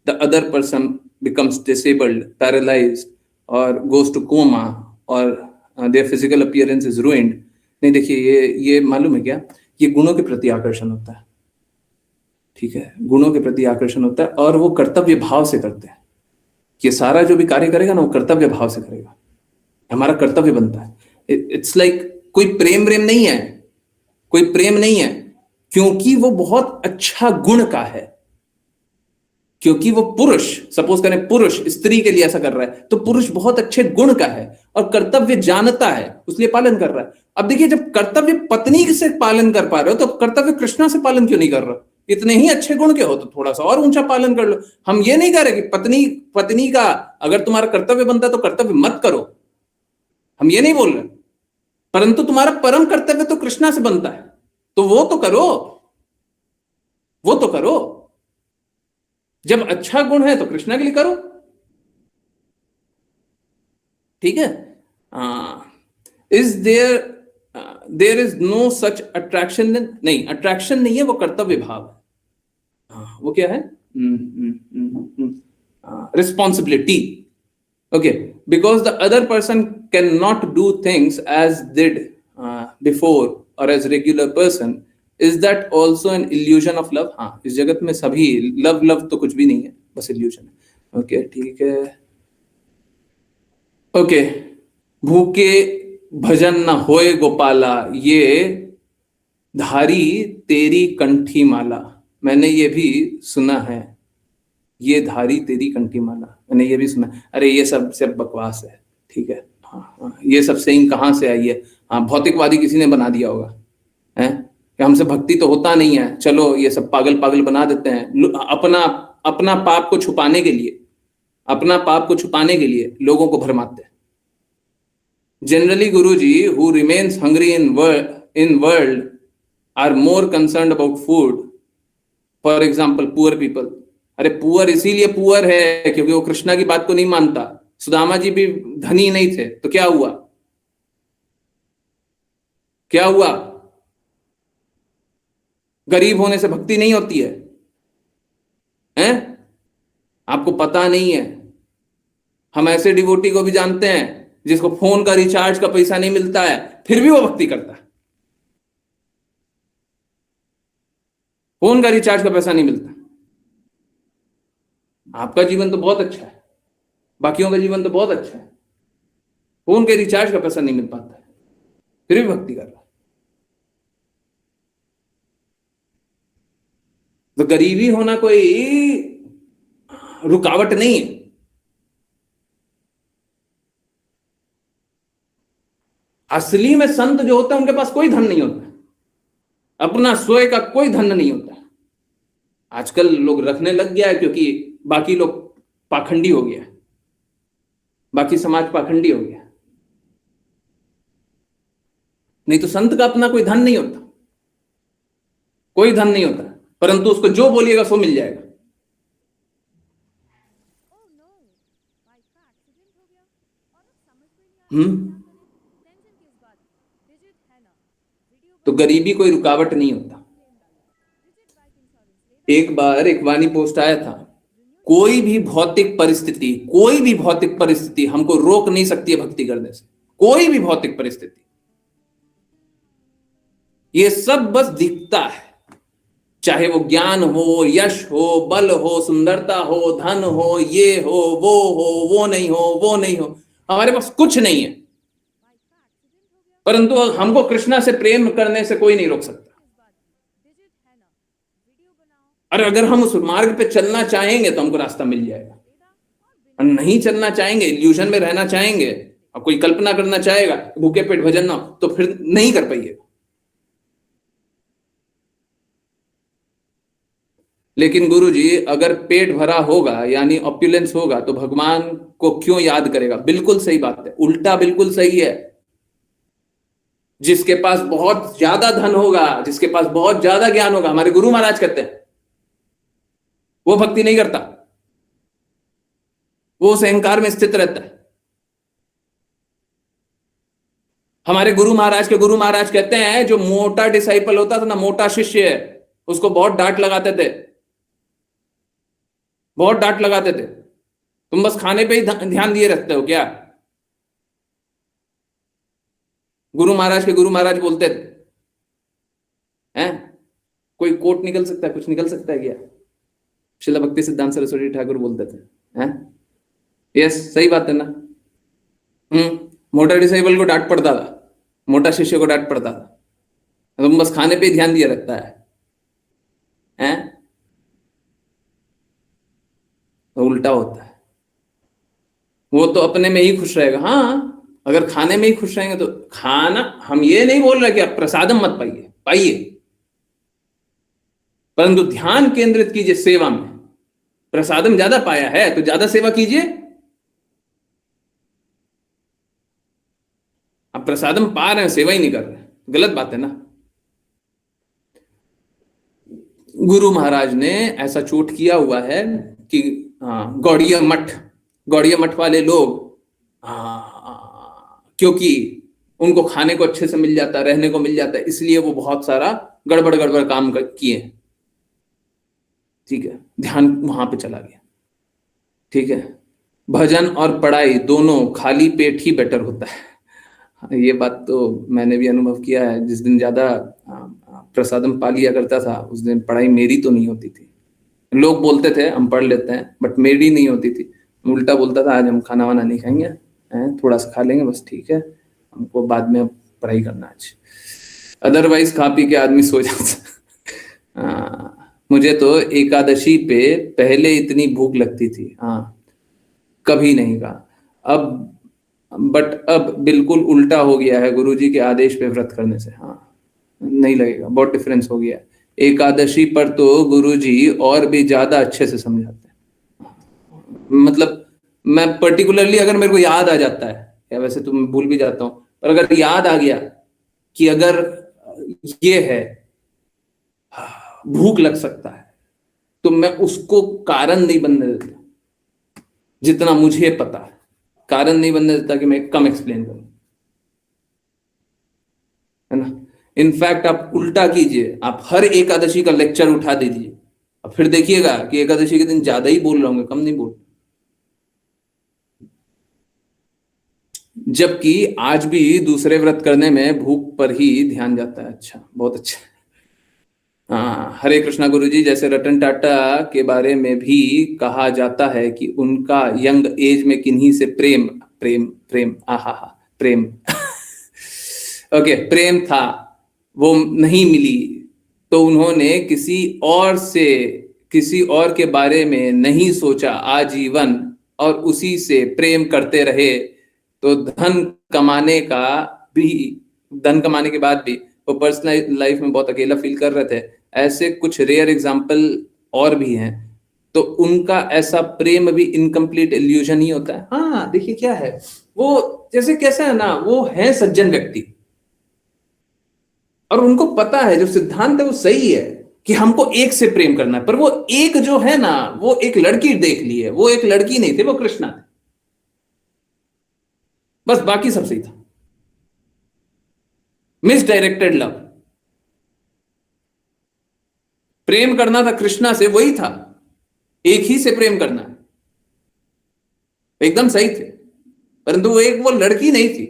the other person becomes disabled, paralyzed, or goes to coma, or their physical appearance is ruined? नहीं, देखिए ये मालूम है क्या, ये गुणों के प्रति आकर्षण होता है। ठीक है, गुणों के प्रति आकर्षण होता है, और वो कर्तव्य भाव से करते हैं। ये सारा जो भी कार्य करेगा ना, वो कर्तव्य भाव से करेगा, हमारा कर्तव्य बनता है। इट्स लाइक कोई प्रेम नहीं है, कोई प्रेम नहीं है, क्योंकि वो बहुत अच्छा गुण का है, क्योंकि वो पुरुष, सपोज करें पुरुष स्त्री के लिए ऐसा कर रहा है, तो पुरुष बहुत अच्छे गुण का है और कर्तव्य जानता है, उसलिए पालन कर रहा है। अब देखिए, जब कर्तव्य पत्नी से पालन कर पा रहे हो, तो कर्तव्य कृष्णा से पालन क्यों नहीं कर रहे हो? इतने ही अच्छे गुण के हो तो थोड़ा सा और ऊंचा पालन कर लो। हम ये नहीं कह रहे कि पत्नी का अगर तुम्हारा कर्तव्य बनता है तो कर्तव्य मत करो, हम ये नहीं बोल रहे, परंतु तुम्हारा परम कर्तव्य तो कृष्णा से बनता है, तो वो तो करो, वो तो करो। जब अच्छा गुण है तो कृष्णा के लिए करो, ठीक है। Is there is no such attraction, नहीं, अट्रैक्शन नहीं है, वो कर्तव्य भाव है। वो क्या है? Responsibility. Okay, because the other person cannot do things as did before or as regular person, is that also an illusion of love? हाँ, इस जगत में सभी लव तो कुछ भी नहीं है, बस illusion है। Okay, ठीक है। Okay, भूखे भजन न होए गोपाला, ये धारी तेरी कंठी माला। मैंने ये भी सुना है, ये धारी तेरी कंठी माला, मैंने ये भी सुना। अरे ये सब सिर्फ बकवास है, ठीक है। हाँ, ये सब सेइंग कहाँ से आई है? हाँ, भौतिकवादी किसी ने बना दिया होगा, हैं कि हमसे भक्ति तो होता नहीं है, चलो ये सब पागल पागल बना देते हैं। अपना पाप को छुपाने के लिए, अपना पाप को छुपाने के लिए लोगों को भरमाते हैं। Generally Guruji, who remains hungry in world are more concerned about food. For example, poor people. अरे पुअर इसीलिए पुअर है क्योंकि वो कृष्णा की बात को नहीं मानता। सुदामा जी भी धनी नहीं थे, तो क्या हुआ? क्या हुआ? गरीब होने से भक्ति नहीं होती है, हैं? आपको पता नहीं है। हम ऐसे डिवोटी को भी जानते हैं जिसको फोन का रिचार्ज का पैसा नहीं मिलता है, फिर भी वो भक्ति करता है। फोन का रिचार्ज का पैसा नहीं मिलता। आपका जीवन तो बहुत अच्छा है, बाकियों का जीवन तो बहुत अच्छा है, फोन के रिचार्ज का पैसा नहीं मिल पाता है, फिर भी भक्ति कर रहा है। तो गरीबी होना कोई रुकावट नहीं है। असली में संत जो होता है उनके पास कोई धन नहीं होता, अपना स्वयं का कोई धन नहीं होता। आजकल लोग रखने लग गया है क्योंकि बाकी लोग पाखंडी हो गया, बाकी समाज पाखंडी हो गया। नहीं तो संत का अपना कोई धन नहीं होता, कोई धन नहीं होता, परंतु उसको जो बोलिएगा सो मिल जाएगा। तो गरीबी कोई रुकावट नहीं होता। एक बार एक वाणी पोस्ट आया था, कोई भी भौतिक परिस्थिति हमको रोक नहीं सकती है भक्ति करने से। कोई भी भौतिक परिस्थिति, ये सब बस दिखता है, चाहे वो ज्ञान हो, यश हो, बल हो, सुंदरता हो, धन हो, ये हो, वो नहीं हो, हमारे पास कुछ नहीं है, परंतु हमको कृष्णा से प्रेम करने से कोई नहीं रोक सकता। और अगर हम उस मार्ग पे चलना चाहेंगे तो हमको रास्ता मिल जाएगा, और नहीं चलना चाहेंगे, इल्यूजन में रहना चाहेंगे, और कोई कल्पना करना चाहेगा भूखे पेट भजन ना, तो फिर नहीं कर पाइएगा। लेकिन गुरुजी अगर पेट भरा होगा यानी ऑप्युलेंस होगा तो भगवान को क्यों याद करेगा? बिल्कुल सही बात है, उल्टा बिल्कुल सही है। जिसके पास बहुत ज्यादा धन होगा, जिसके पास बहुत ज्यादा ज्ञान होगा, हमारे गुरु महाराज कहते हैं, वो भक्ति नहीं करता, वो उस अहंकार में स्थित रहता है। हमारे गुरु महाराज के गुरु महाराज कहते हैं जो मोटा डिसाइपल होता था ना, मोटा शिष्य है, उसको बहुत डांट लगाते थे, बहुत डांट लगाते थे। तुम बस खाने पे ही ध्यान दिए रहते हो क्या? गुरु महाराज के गुरु महाराज बोलते थे। हैं? कोई कोट निकल सकता है, कुछ निकल सकता है क्या? श्रील भक्ति सिद्धांत सरस्वती ठाकुर बोलते थे। हैं? यस, सही बात है ना। मोटा डिसेबल को डांट पड़ता था, मोटा शिष्य को डांट पड़ता था, तुम बस खाने पे ही ध्यान दिया रखता है। हैं? तो उल्टा होता है, वो तो अपने में ही खुश रहेगा। हाँ, अगर खाने में ही खुश रहेंगे तो खाना, हम ये नहीं बोल रहे कि आप प्रसादम मत पाइए, पाइए, परंतु ध्यान केंद्रित कीजिए सेवा में। प्रसादम ज्यादा पाया है तो ज्यादा सेवा कीजिए। आप प्रसादम पा रहे हैं, सेवा ही नहीं कर रहे, गलत बात है ना। गुरु महाराज ने ऐसा चोट किया हुआ है कि गौड़िया मठ वाले लोग, क्योंकि उनको खाने को अच्छे से मिल जाता है, रहने को मिल जाता है, इसलिए वो बहुत सारा गड़बड़ काम किए। ठीक है, ध्यान वहां पे चला गया। ठीक है, भजन और पढ़ाई दोनों खाली पेट ही बेटर होता है। ये बात तो मैंने भी अनुभव किया है। जिस दिन ज्यादा प्रसादम पा लिया करता था उस दिन पढ़ाई मेरी तो नहीं होती थी। लोग बोलते थे हम पढ़ लेते हैं, बट मेरी नहीं होती थी। उल्टा बोलता था आज हम खाना वाना नहीं खाएंगे, थोड़ा सा खा लेंगे बस, ठीक है, हमको बाद में पढ़ाई करना आज। अदरवाइज खा पी के आदमी सो जाता। मुझे तो एकादशी पे पहले इतनी भूख लगती थी, कभी नहीं कहा, बट अब बिल्कुल उल्टा हो गया है गुरुजी के आदेश पे व्रत करने से। नहीं लगेगा, बहुत डिफरेंस हो गया। एकादशी पर तो गुरुजी और भी ज्यादा अच्छे से समझाते हैं। मतलब मैं पर्टिकुलरली अगर मेरे को याद आ जाता है, या वैसे तो मैं भूल भी जाता हूं, पर अगर याद आ गया कि अगर ये है, भूख लग सकता है, तो मैं उसको कारण नहीं बनने देता। जितना मुझे पता है कारण नहीं बनने देता कि मैं कम एक्सप्लेन करूं, है ना। इनफैक्ट आप उल्टा कीजिए, आप हर एकादशी का लेक्चर उठा दीजिए, अब फिर देखिएगा कि एकादशी के दिन ज्यादा ही बोल रहा हूँ, कम नहीं बोल। जबकि आज भी दूसरे व्रत करने में भूख पर ही ध्यान जाता है। अच्छा, बहुत अच्छा। हरे कृष्णा गुरुजी, जैसे रतन टाटा के बारे में भी कहा जाता है कि उनका यंग एज में किन्हीं से प्रेम ओके, प्रेम था, वो नहीं मिली, तो उन्होंने किसी और के बारे में नहीं सोचा आजीवन, और उसी से प्रेम करते रहे। तो धन कमाने के बाद भी वो पर्सनल लाइफ में बहुत अकेला फील कर रहे थे। ऐसे कुछ रेयर एग्जाम्पल और भी हैं। तो उनका ऐसा प्रेम भी इनकम्प्लीट इल्यूजन ही होता है। हाँ, देखिए क्या है वो, जैसे कैसा है ना, वो है सज्जन व्यक्ति और उनको पता है जो सिद्धांत है वो सही है कि हमको एक से प्रेम करना है, पर वो एक जो है ना, वो एक लड़की देख ली है। वो एक लड़की नहीं थे, वो कृष्णा थे, बस बाकी सब सही था। मिसडायरेक्टेड लव, प्रेम करना था कृष्णा से, वही था, एक ही से प्रेम करना है, एकदम सही थे, परंतु वो लड़की नहीं थी।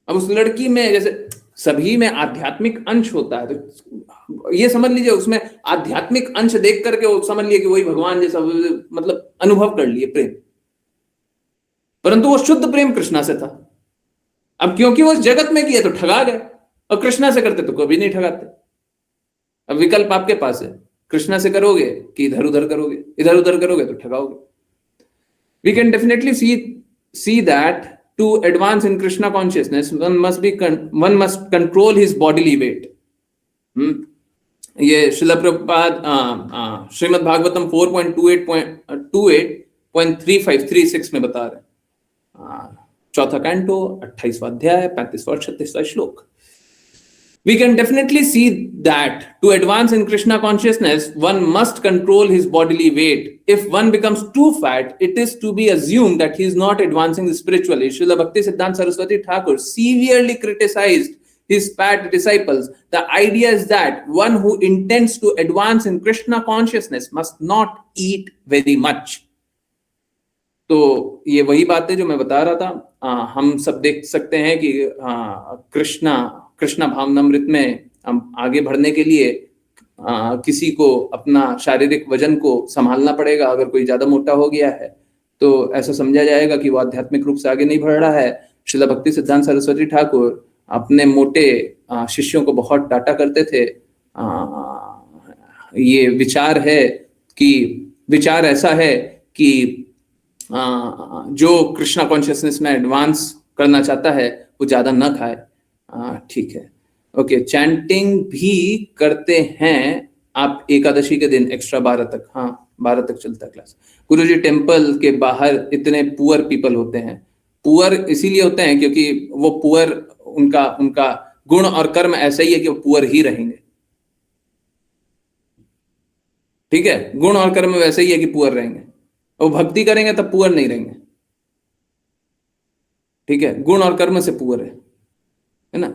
अब उस लड़की में, जैसे सभी में आध्यात्मिक अंश होता है, तो ये समझ लीजिए उसमें आध्यात्मिक अंश देख करके वो समझ लिए कि वही भगवान जैसा, मतलब अनुभव कर लिए प्रेम, परंतु वो शुद्ध प्रेम कृष्णा से था। अब क्योंकि वो जगत में किया तो ठगा गए, और कृष्णा से करते तो कभी नहीं ठगाते। अब विकल्प आपके पास है, कृष्णा से करोगे कि इधर उधर करोगे। इधर उधर करोगे तो ठगाओगे। We can definitely see that to advance in Krishna consciousness, one must control his bodily weight. ये श्रील प्रभुपाद श्रीमद् भागवतम 4.28.3536 में बता रहे हैं। चौथा कैंटो 28वां अध्याय 35वां और 36वां श्लोक। We can definitely see that to advance in Krishna consciousness, one must control his bodily weight. If one becomes too fat, it is to be assumed that he is not advancing spiritually. Srila Bhakti Siddhanta Saraswati Thakur severely criticized his fat disciples. The idea is that one who intends to advance in Krishna consciousness must not eat very much. तो ये वही बात है जो मैं बता रहा था। हम सब देख सकते हैं कि कृष्णा भावनामृत में हम आगे बढ़ने के लिए किसी को अपना शारीरिक वजन को संभालना पड़ेगा। अगर कोई ज्यादा मोटा हो गया है तो ऐसा समझा जाएगा कि वो आध्यात्मिक रूप से आगे नहीं बढ़ रहा है। श्रील भक्ति सिद्धांत सरस्वती ठाकुर अपने मोटे शिष्यों को बहुत डांटा करते थे। ये विचार ऐसा है कि जो कृष्णा कॉन्शियसनेस में एडवांस करना चाहता है वो ज्यादा न खाए। ठीक है, ओके। चैंटिंग भी करते हैं आप एकादशी के दिन एक्स्ट्रा 12 तक? हाँ, 12 तक चलता है क्लास। गुरुजी, टेम्पल के बाहर इतने पुअर पीपल होते हैं। पुअर इसीलिए होते हैं क्योंकि वो पुअर, उनका गुण और कर्म ऐसा ही है कि वो पुअर ही रहेंगे। ठीक है, गुण और कर्म वैसे ही है कि पुअर रहेंगे। वो भक्ति करेंगे तब पुअर नहीं रहेंगे। ठीक है, गुण और कर्म से पुअर है ना।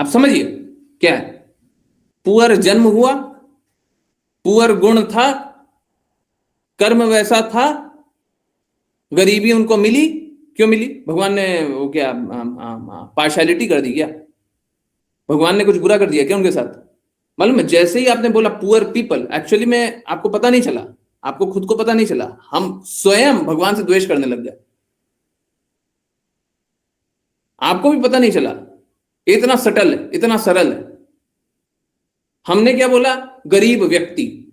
आप समझिए क्या है, पुअर जन्म हुआ, पुअर गुण था, कर्म वैसा था, गरीबी उनको मिली। क्यों मिली? भगवान ने वो क्या पार्शियलिटी कर दी क्या? भगवान ने कुछ बुरा कर दिया क्या उनके साथ? मालूम है, जैसे ही आपने बोला पुअर पीपल, एक्चुअली में आपको पता नहीं चला, आपको खुद को पता नहीं चला, हम स्वयं भगवान से द्वेष करने लग गए। आपको भी पता नहीं चला। इतना सटल है, इतना सरल है। हमने क्या बोला? गरीब व्यक्ति।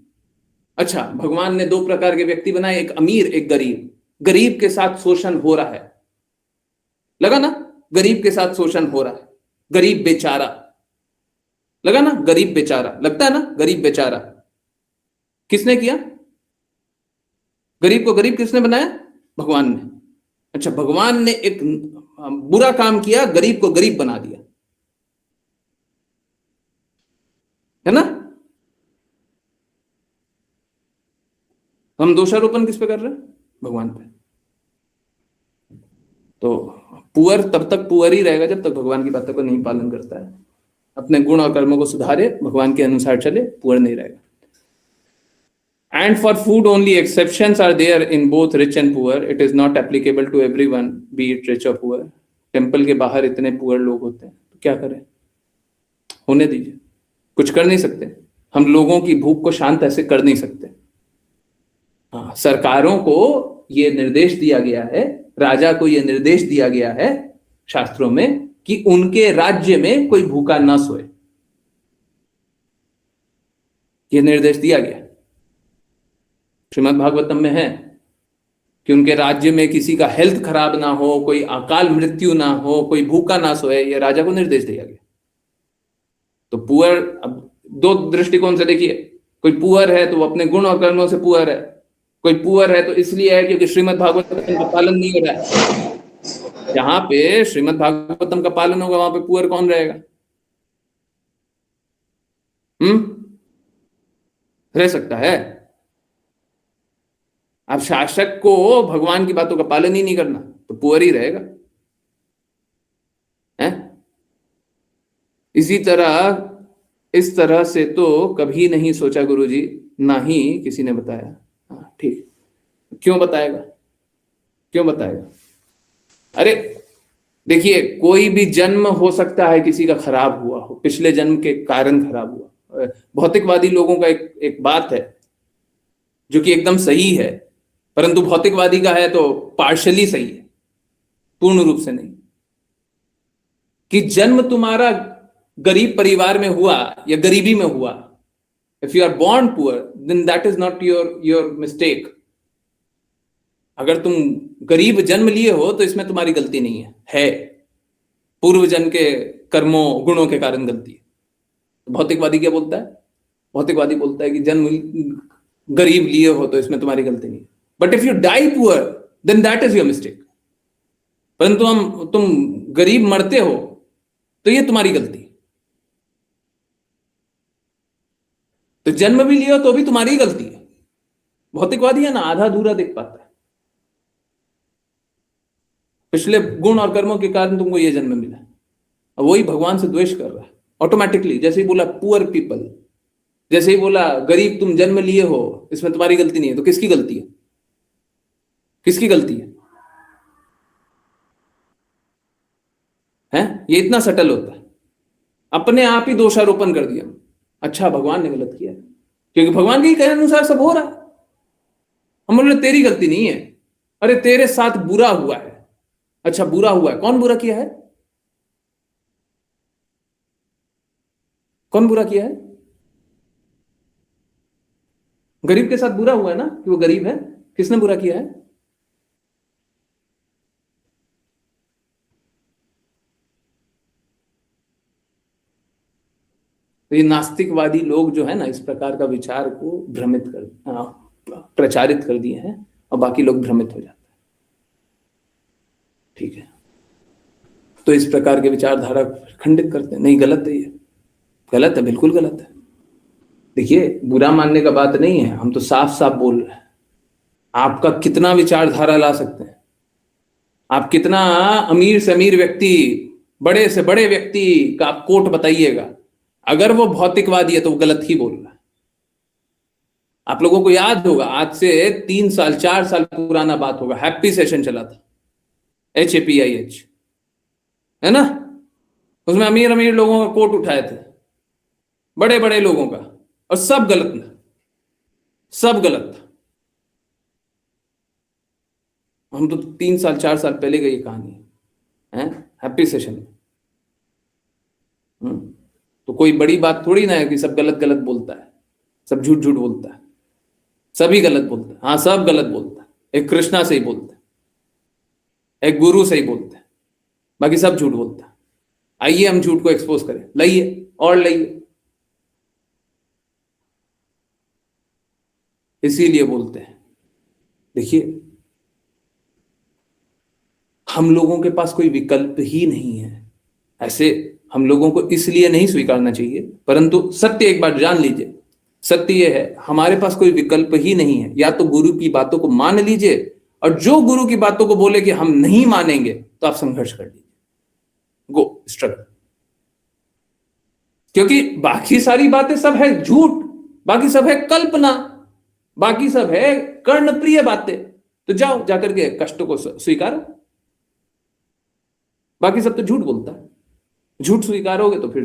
अच्छा, भगवान ने 2 प्रकार के व्यक्ति बनाए, एक अमीर एक गरीब। गरीब के साथ शोषण हो रहा है, लगा ना? गरीब के साथ शोषण हो रहा है, गरीब बेचारा, लगा ना? गरीब बेचारा लगता है ना? गरीब बेचारा किसने किया? गरीब को गरीब किसने बनाया? भगवान ने। अच्छा, भगवान ने एक बुरा काम किया, गरीब को गरीब बना दिया, है ना? हम दोषारोपण किस पे कर रहे हैं? भगवान पे। तो पुअर तब तक पुअर ही रहेगा जब तक भगवान की बातों को नहीं पालन करता है। अपने गुण और कर्मों को सुधारे, भगवान के अनुसार चले, पुअर नहीं रहेगा। And for food only exceptions are there in both rich and poor. It is not applicable to everyone, be it rich or poor. Temple के बाहर इतने पुअर लोग होते हैं, तो क्या करें? होने दीजिए, कुछ कर नहीं सकते। हम लोगों की भूख को शांत ऐसे कर नहीं सकते। हाँ, सरकारों को ये निर्देश दिया गया है, राजा को ये निर्देश दिया गया है शास्त्रों में कि उनके राज्य में कोई भूखा ना सोए। ये निर्देश दिया गया श्रीमद् भागवतम में है कि उनके राज्य में किसी का हेल्थ खराब ना हो, कोई अकाल मृत्यु ना हो, कोई भूखा ना सोए। ये राजा को निर्देश दिया गया। तो पुअर, अब 2 दृष्टिकोण से देखिए, कोई पुअर है तो वो अपने गुण और कर्मों से पुअर है, कोई पुअर है तो इसलिए है क्योंकि श्रीमद् भागवतम का पालन नहीं हो रहा है। जहां पे श्रीमद् भागवतम का पालन होगा वहां पे पुअर कौन रहेगा? रह सकता है? अब शासक को भगवान की बातों का पालन ही नहीं करना तो पुअर ही रहेगा, है? इस तरह से तो कभी नहीं सोचा गुरुजी, ना ही किसी ने बताया। हाँ, ठीक, क्यों बताएगा? क्यों बताएगा? अरे देखिए, कोई भी जन्म हो सकता है किसी का खराब हुआ हो, पिछले जन्म के कारण खराब हुआ। भौतिकवादी लोगों का एक बात है जो कि एकदम सही है, परंतु भौतिकवादी का है तो पार्शली सही है, पूर्ण रूप से नहीं। कि जन्म तुम्हारा गरीब परिवार में हुआ या गरीबी में हुआ, if you are born poor then that is not your mistake. अगर तुम गरीब जन्म लिए हो तो इसमें तुम्हारी गलती नहीं है पूर्व जन्म के कर्मों गुणों के कारण गलती है। भौतिकवादी क्या बोलता है? भौतिकवादी बोलता है कि जन्म गरीब लिए हो तो इसमें तुम्हारी गलती नहीं, but if you die poor then that is your mistake. परंतु तुम गरीब मरते हो तो ये तुम्हारी गलती। तो जन्म भी लिया तो भी तुम्हारी गलती है। भौतिकवादी है ना, आधा अधूरा देख पाता है। पिछले गुण और कर्मों के कारण तुमको ये जन्म मिला, और वही भगवान से द्वेष कर रहा है ऑटोमेटिकली। जैसे ही बोला पुअर पीपल, जैसे ही बोला गरीब तुम जन्म लिए हो, इसमें तुम्हारी गलती नहीं है, तो किसकी गलती है? किसकी गलती है? हैं? ये इतना सटल होता है, अपने आप ही दोषारोपण कर दिया। अच्छा भगवान ने गलत किया, क्योंकि भगवान के ही कहने अनुसार सब हो रहा है। हम बोले तेरी गलती नहीं है, अरे तेरे साथ बुरा हुआ है। अच्छा बुरा हुआ है, कौन बुरा किया है? कौन बुरा किया है? गरीब के साथ बुरा हुआ है ना, कि वो गरीब है। किसने बुरा किया है? तो ये नास्तिकवादी लोग जो है ना, इस प्रकार का विचार को प्रचारित कर दिए हैं, और बाकी लोग भ्रमित हो जाते हैं। ठीक है, तो इस प्रकार के विचारधारा खंडित करते हैं। नहीं, गलत है, ये गलत है, बिल्कुल गलत है। देखिए, बुरा मानने का बात नहीं है, हम तो साफ साफ बोल रहे हैं। आपका कितना विचारधारा ला सकते हैं, आप कितना अमीर से अमीर व्यक्ति, बड़े से बड़े व्यक्ति का आप कोट बताइएगा, अगर वो भौतिकवादी है तो वो गलत ही बोल रहा है। आप लोगों को याद होगा, आज से 3 साल 4 साल पुराना बात होगा, हैप्पी सेशन चला था, HAPPIH, है ना। उसमें अमीर अमीर लोगों का कोट उठाए थे, बड़े बड़े लोगों का, और सब गलत था, सब गलत था। हम तो 3 साल 4 साल पहले का ये कहानी है, हैप्पी सेशन में। तो कोई बड़ी बात थोड़ी ना है कि सब गलत गलत बोलता है, सब झूठ झूठ बोलता है, सभी गलत बोलता है। हाँ, सब गलत बोलता है, एक कृष्णा से ही बोलता है, एक गुरु से ही बोलता है, बाकी सब झूठ बोलता है। आइए हम झूठ को एक्सपोज करें, लाइए और लाइए। इसीलिए बोलते हैं, देखिए हम लोगों के पास कोई विकल्प ही नहीं है। ऐसे हम लोगों को इसलिए नहीं स्वीकारना चाहिए, परंतु सत्य एक बार जान लीजिए, सत्य यह है, हमारे पास कोई विकल्प ही नहीं है। या तो गुरु की बातों को मान लीजिए, और जो गुरु की बातों को बोले कि हम नहीं मानेंगे, तो आप संघर्ष कर लीजिए, गो स्ट्रगल। क्योंकि बाकी सारी बातें सब है झूठ, बाकी सब है कल्पना, बाकी सब है कर्णप्रिय बातें। तो जाओ जाकर के कष्ट को स्वीकारो, बाकी सब तो झूठ बोलता है। झूठ स्वीकारोगे तो फिर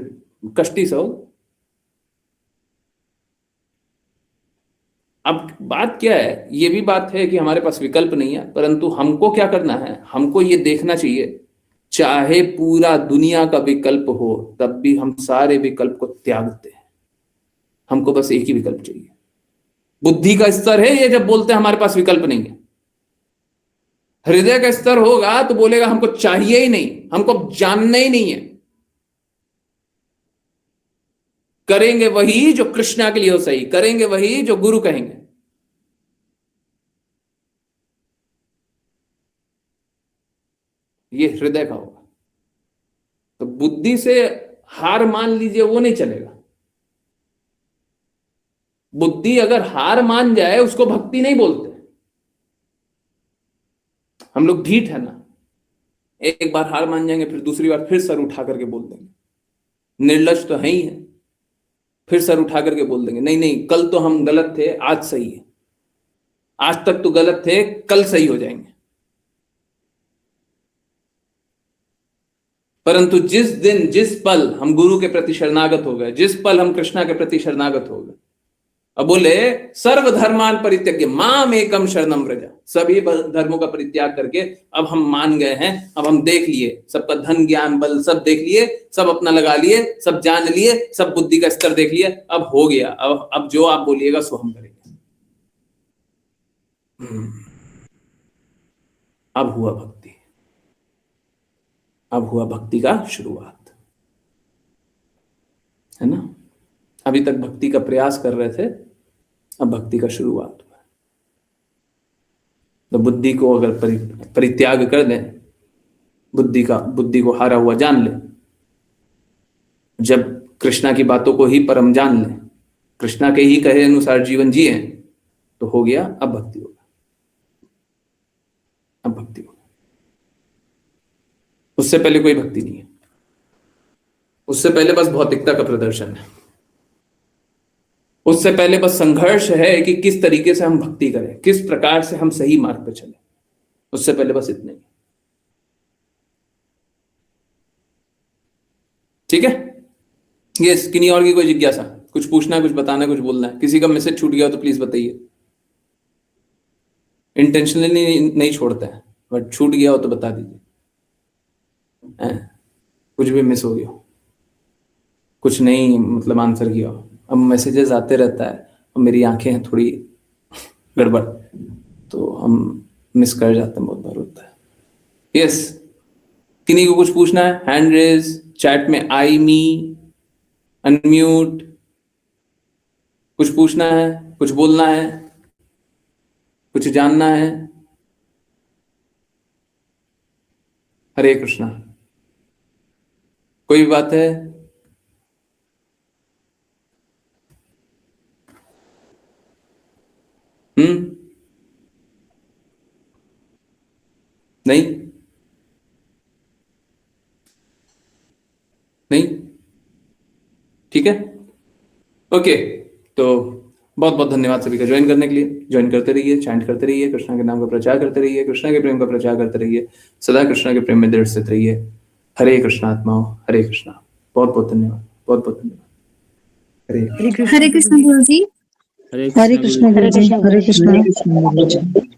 कष्टी सहोगे। अब बात क्या है, ये भी बात है कि हमारे पास विकल्प नहीं है, परंतु हमको क्या करना है, हमको ये देखना चाहिए, चाहे पूरा दुनिया का विकल्प हो तब भी हम सारे विकल्प को त्यागते हैं। हमको बस एक ही विकल्प चाहिए। बुद्धि का स्तर है ये, जब बोलते हैं हमारे पास विकल्प नहीं है। हृदय का स्तर होगा तो बोलेगा हमको चाहिए ही नहीं, हमको जानना ही नहीं है। करेंगे वही जो कृष्णा के लिए हो सही, करेंगे वही जो गुरु कहेंगे। ये हृदय का होगा। तो बुद्धि से हार मान लीजिए, वो नहीं चलेगा। बुद्धि अगर हार मान जाए, उसको भक्ति नहीं बोलते। हम लोग ढीठ है ना, एक बार हार मान जाएंगे, फिर दूसरी बार फिर सर उठा करके बोल देंगे। निर्लज तो है ही है, फिर सर उठा करके बोल देंगे नहीं नहीं, कल तो हम गलत थे, आज सही है। आज तक तो गलत थे, कल सही हो जाएंगे। परंतु जिस दिन, जिस पल हम गुरु के प्रति शरणागत हो गए, जिस पल हम कृष्णा के प्रति शरणागत हो गए, अब बोले सर्वधर्मान परित्यज्य माम एकम शरणम व्रज, सभी धर्मों का परित्याग करके अब हम मान गए हैं, अब हम देख लिए, सबका धन ज्ञान बल सब देख लिए, सब अपना लगा लिए, सब जान लिए, सब बुद्धि का स्तर देख लिए, अब हो गया, अब जो आप बोलिएगा सो हम करेंगे। अब हुआ भक्ति, अब हुआ भक्ति का शुरुआत, है ना। अब अभी तक भक्ति का प्रयास कर रहे थे, अब भक्ति का शुरुआत हुआ। तो बुद्धि को अगर परित्याग कर दें, बुद्धि को हारा हुआ जान ले, जब कृष्णा की बातों को ही परम जान ले, कृष्णा के ही कहे अनुसार जीवन जिए, तो हो गया, अब भक्ति होगा, अब भक्ति होगा। उससे पहले कोई भक्ति नहीं है, उससे पहले बस भौतिकता का प्रदर्शन है, उससे पहले बस संघर्ष है कि किस तरीके से हम भक्ति करें, किस प्रकार से हम सही मार्ग पे चलें। उससे पहले बस इतने ही। ठीक है? यस, किन्हीं और की कोई जिज्ञासा, कुछ पूछना है, कुछ बताना है, कुछ बोलना है? किसी का मैसेज छूट गया हो तो प्लीज बताइए। इंटेंशनली नहीं छोड़ता है, बट छूट गया हो तो बता दीजिए। कुछ भी मिस हो गया हो, कुछ नहीं मतलब आंसर किया हो। अब मैसेजेस आते रहता है और मेरी आंखें हैं थोड़ी गड़बड़, तो हम मिस कर जाते हैं, बहुत बार होता है। यस, किन्हीं को कुछ पूछना है? हैंड रेज, चैट में आई मी, अनम्यूट, कुछ पूछना है, कुछ बोलना है, कुछ जानना है? हरे कृष्णा। कोई भी बात है? नहीं नहीं, ठीक है, ओके। तो बहुत बहुत धन्यवाद सभी का ज्वाइन करने के लिए। ज्वाइन करते रहिए, चैंट करते रहिए, कृष्णा के नाम का प्रचार करते रहिए, कृष्णा के प्रेम का प्रचार करते रहिए, सदा कृष्णा के प्रेम में दृढ़ स्थित रहिए। हरे कृष्णा आत्माओं, हरे कृष्णा। बहुत बहुत धन्यवाद, बहुत बहुत धन्यवाद। हरे हरे कृष्ण गुरु जी। हरे कृष्ण गुरु जी। हरे कृष्ण।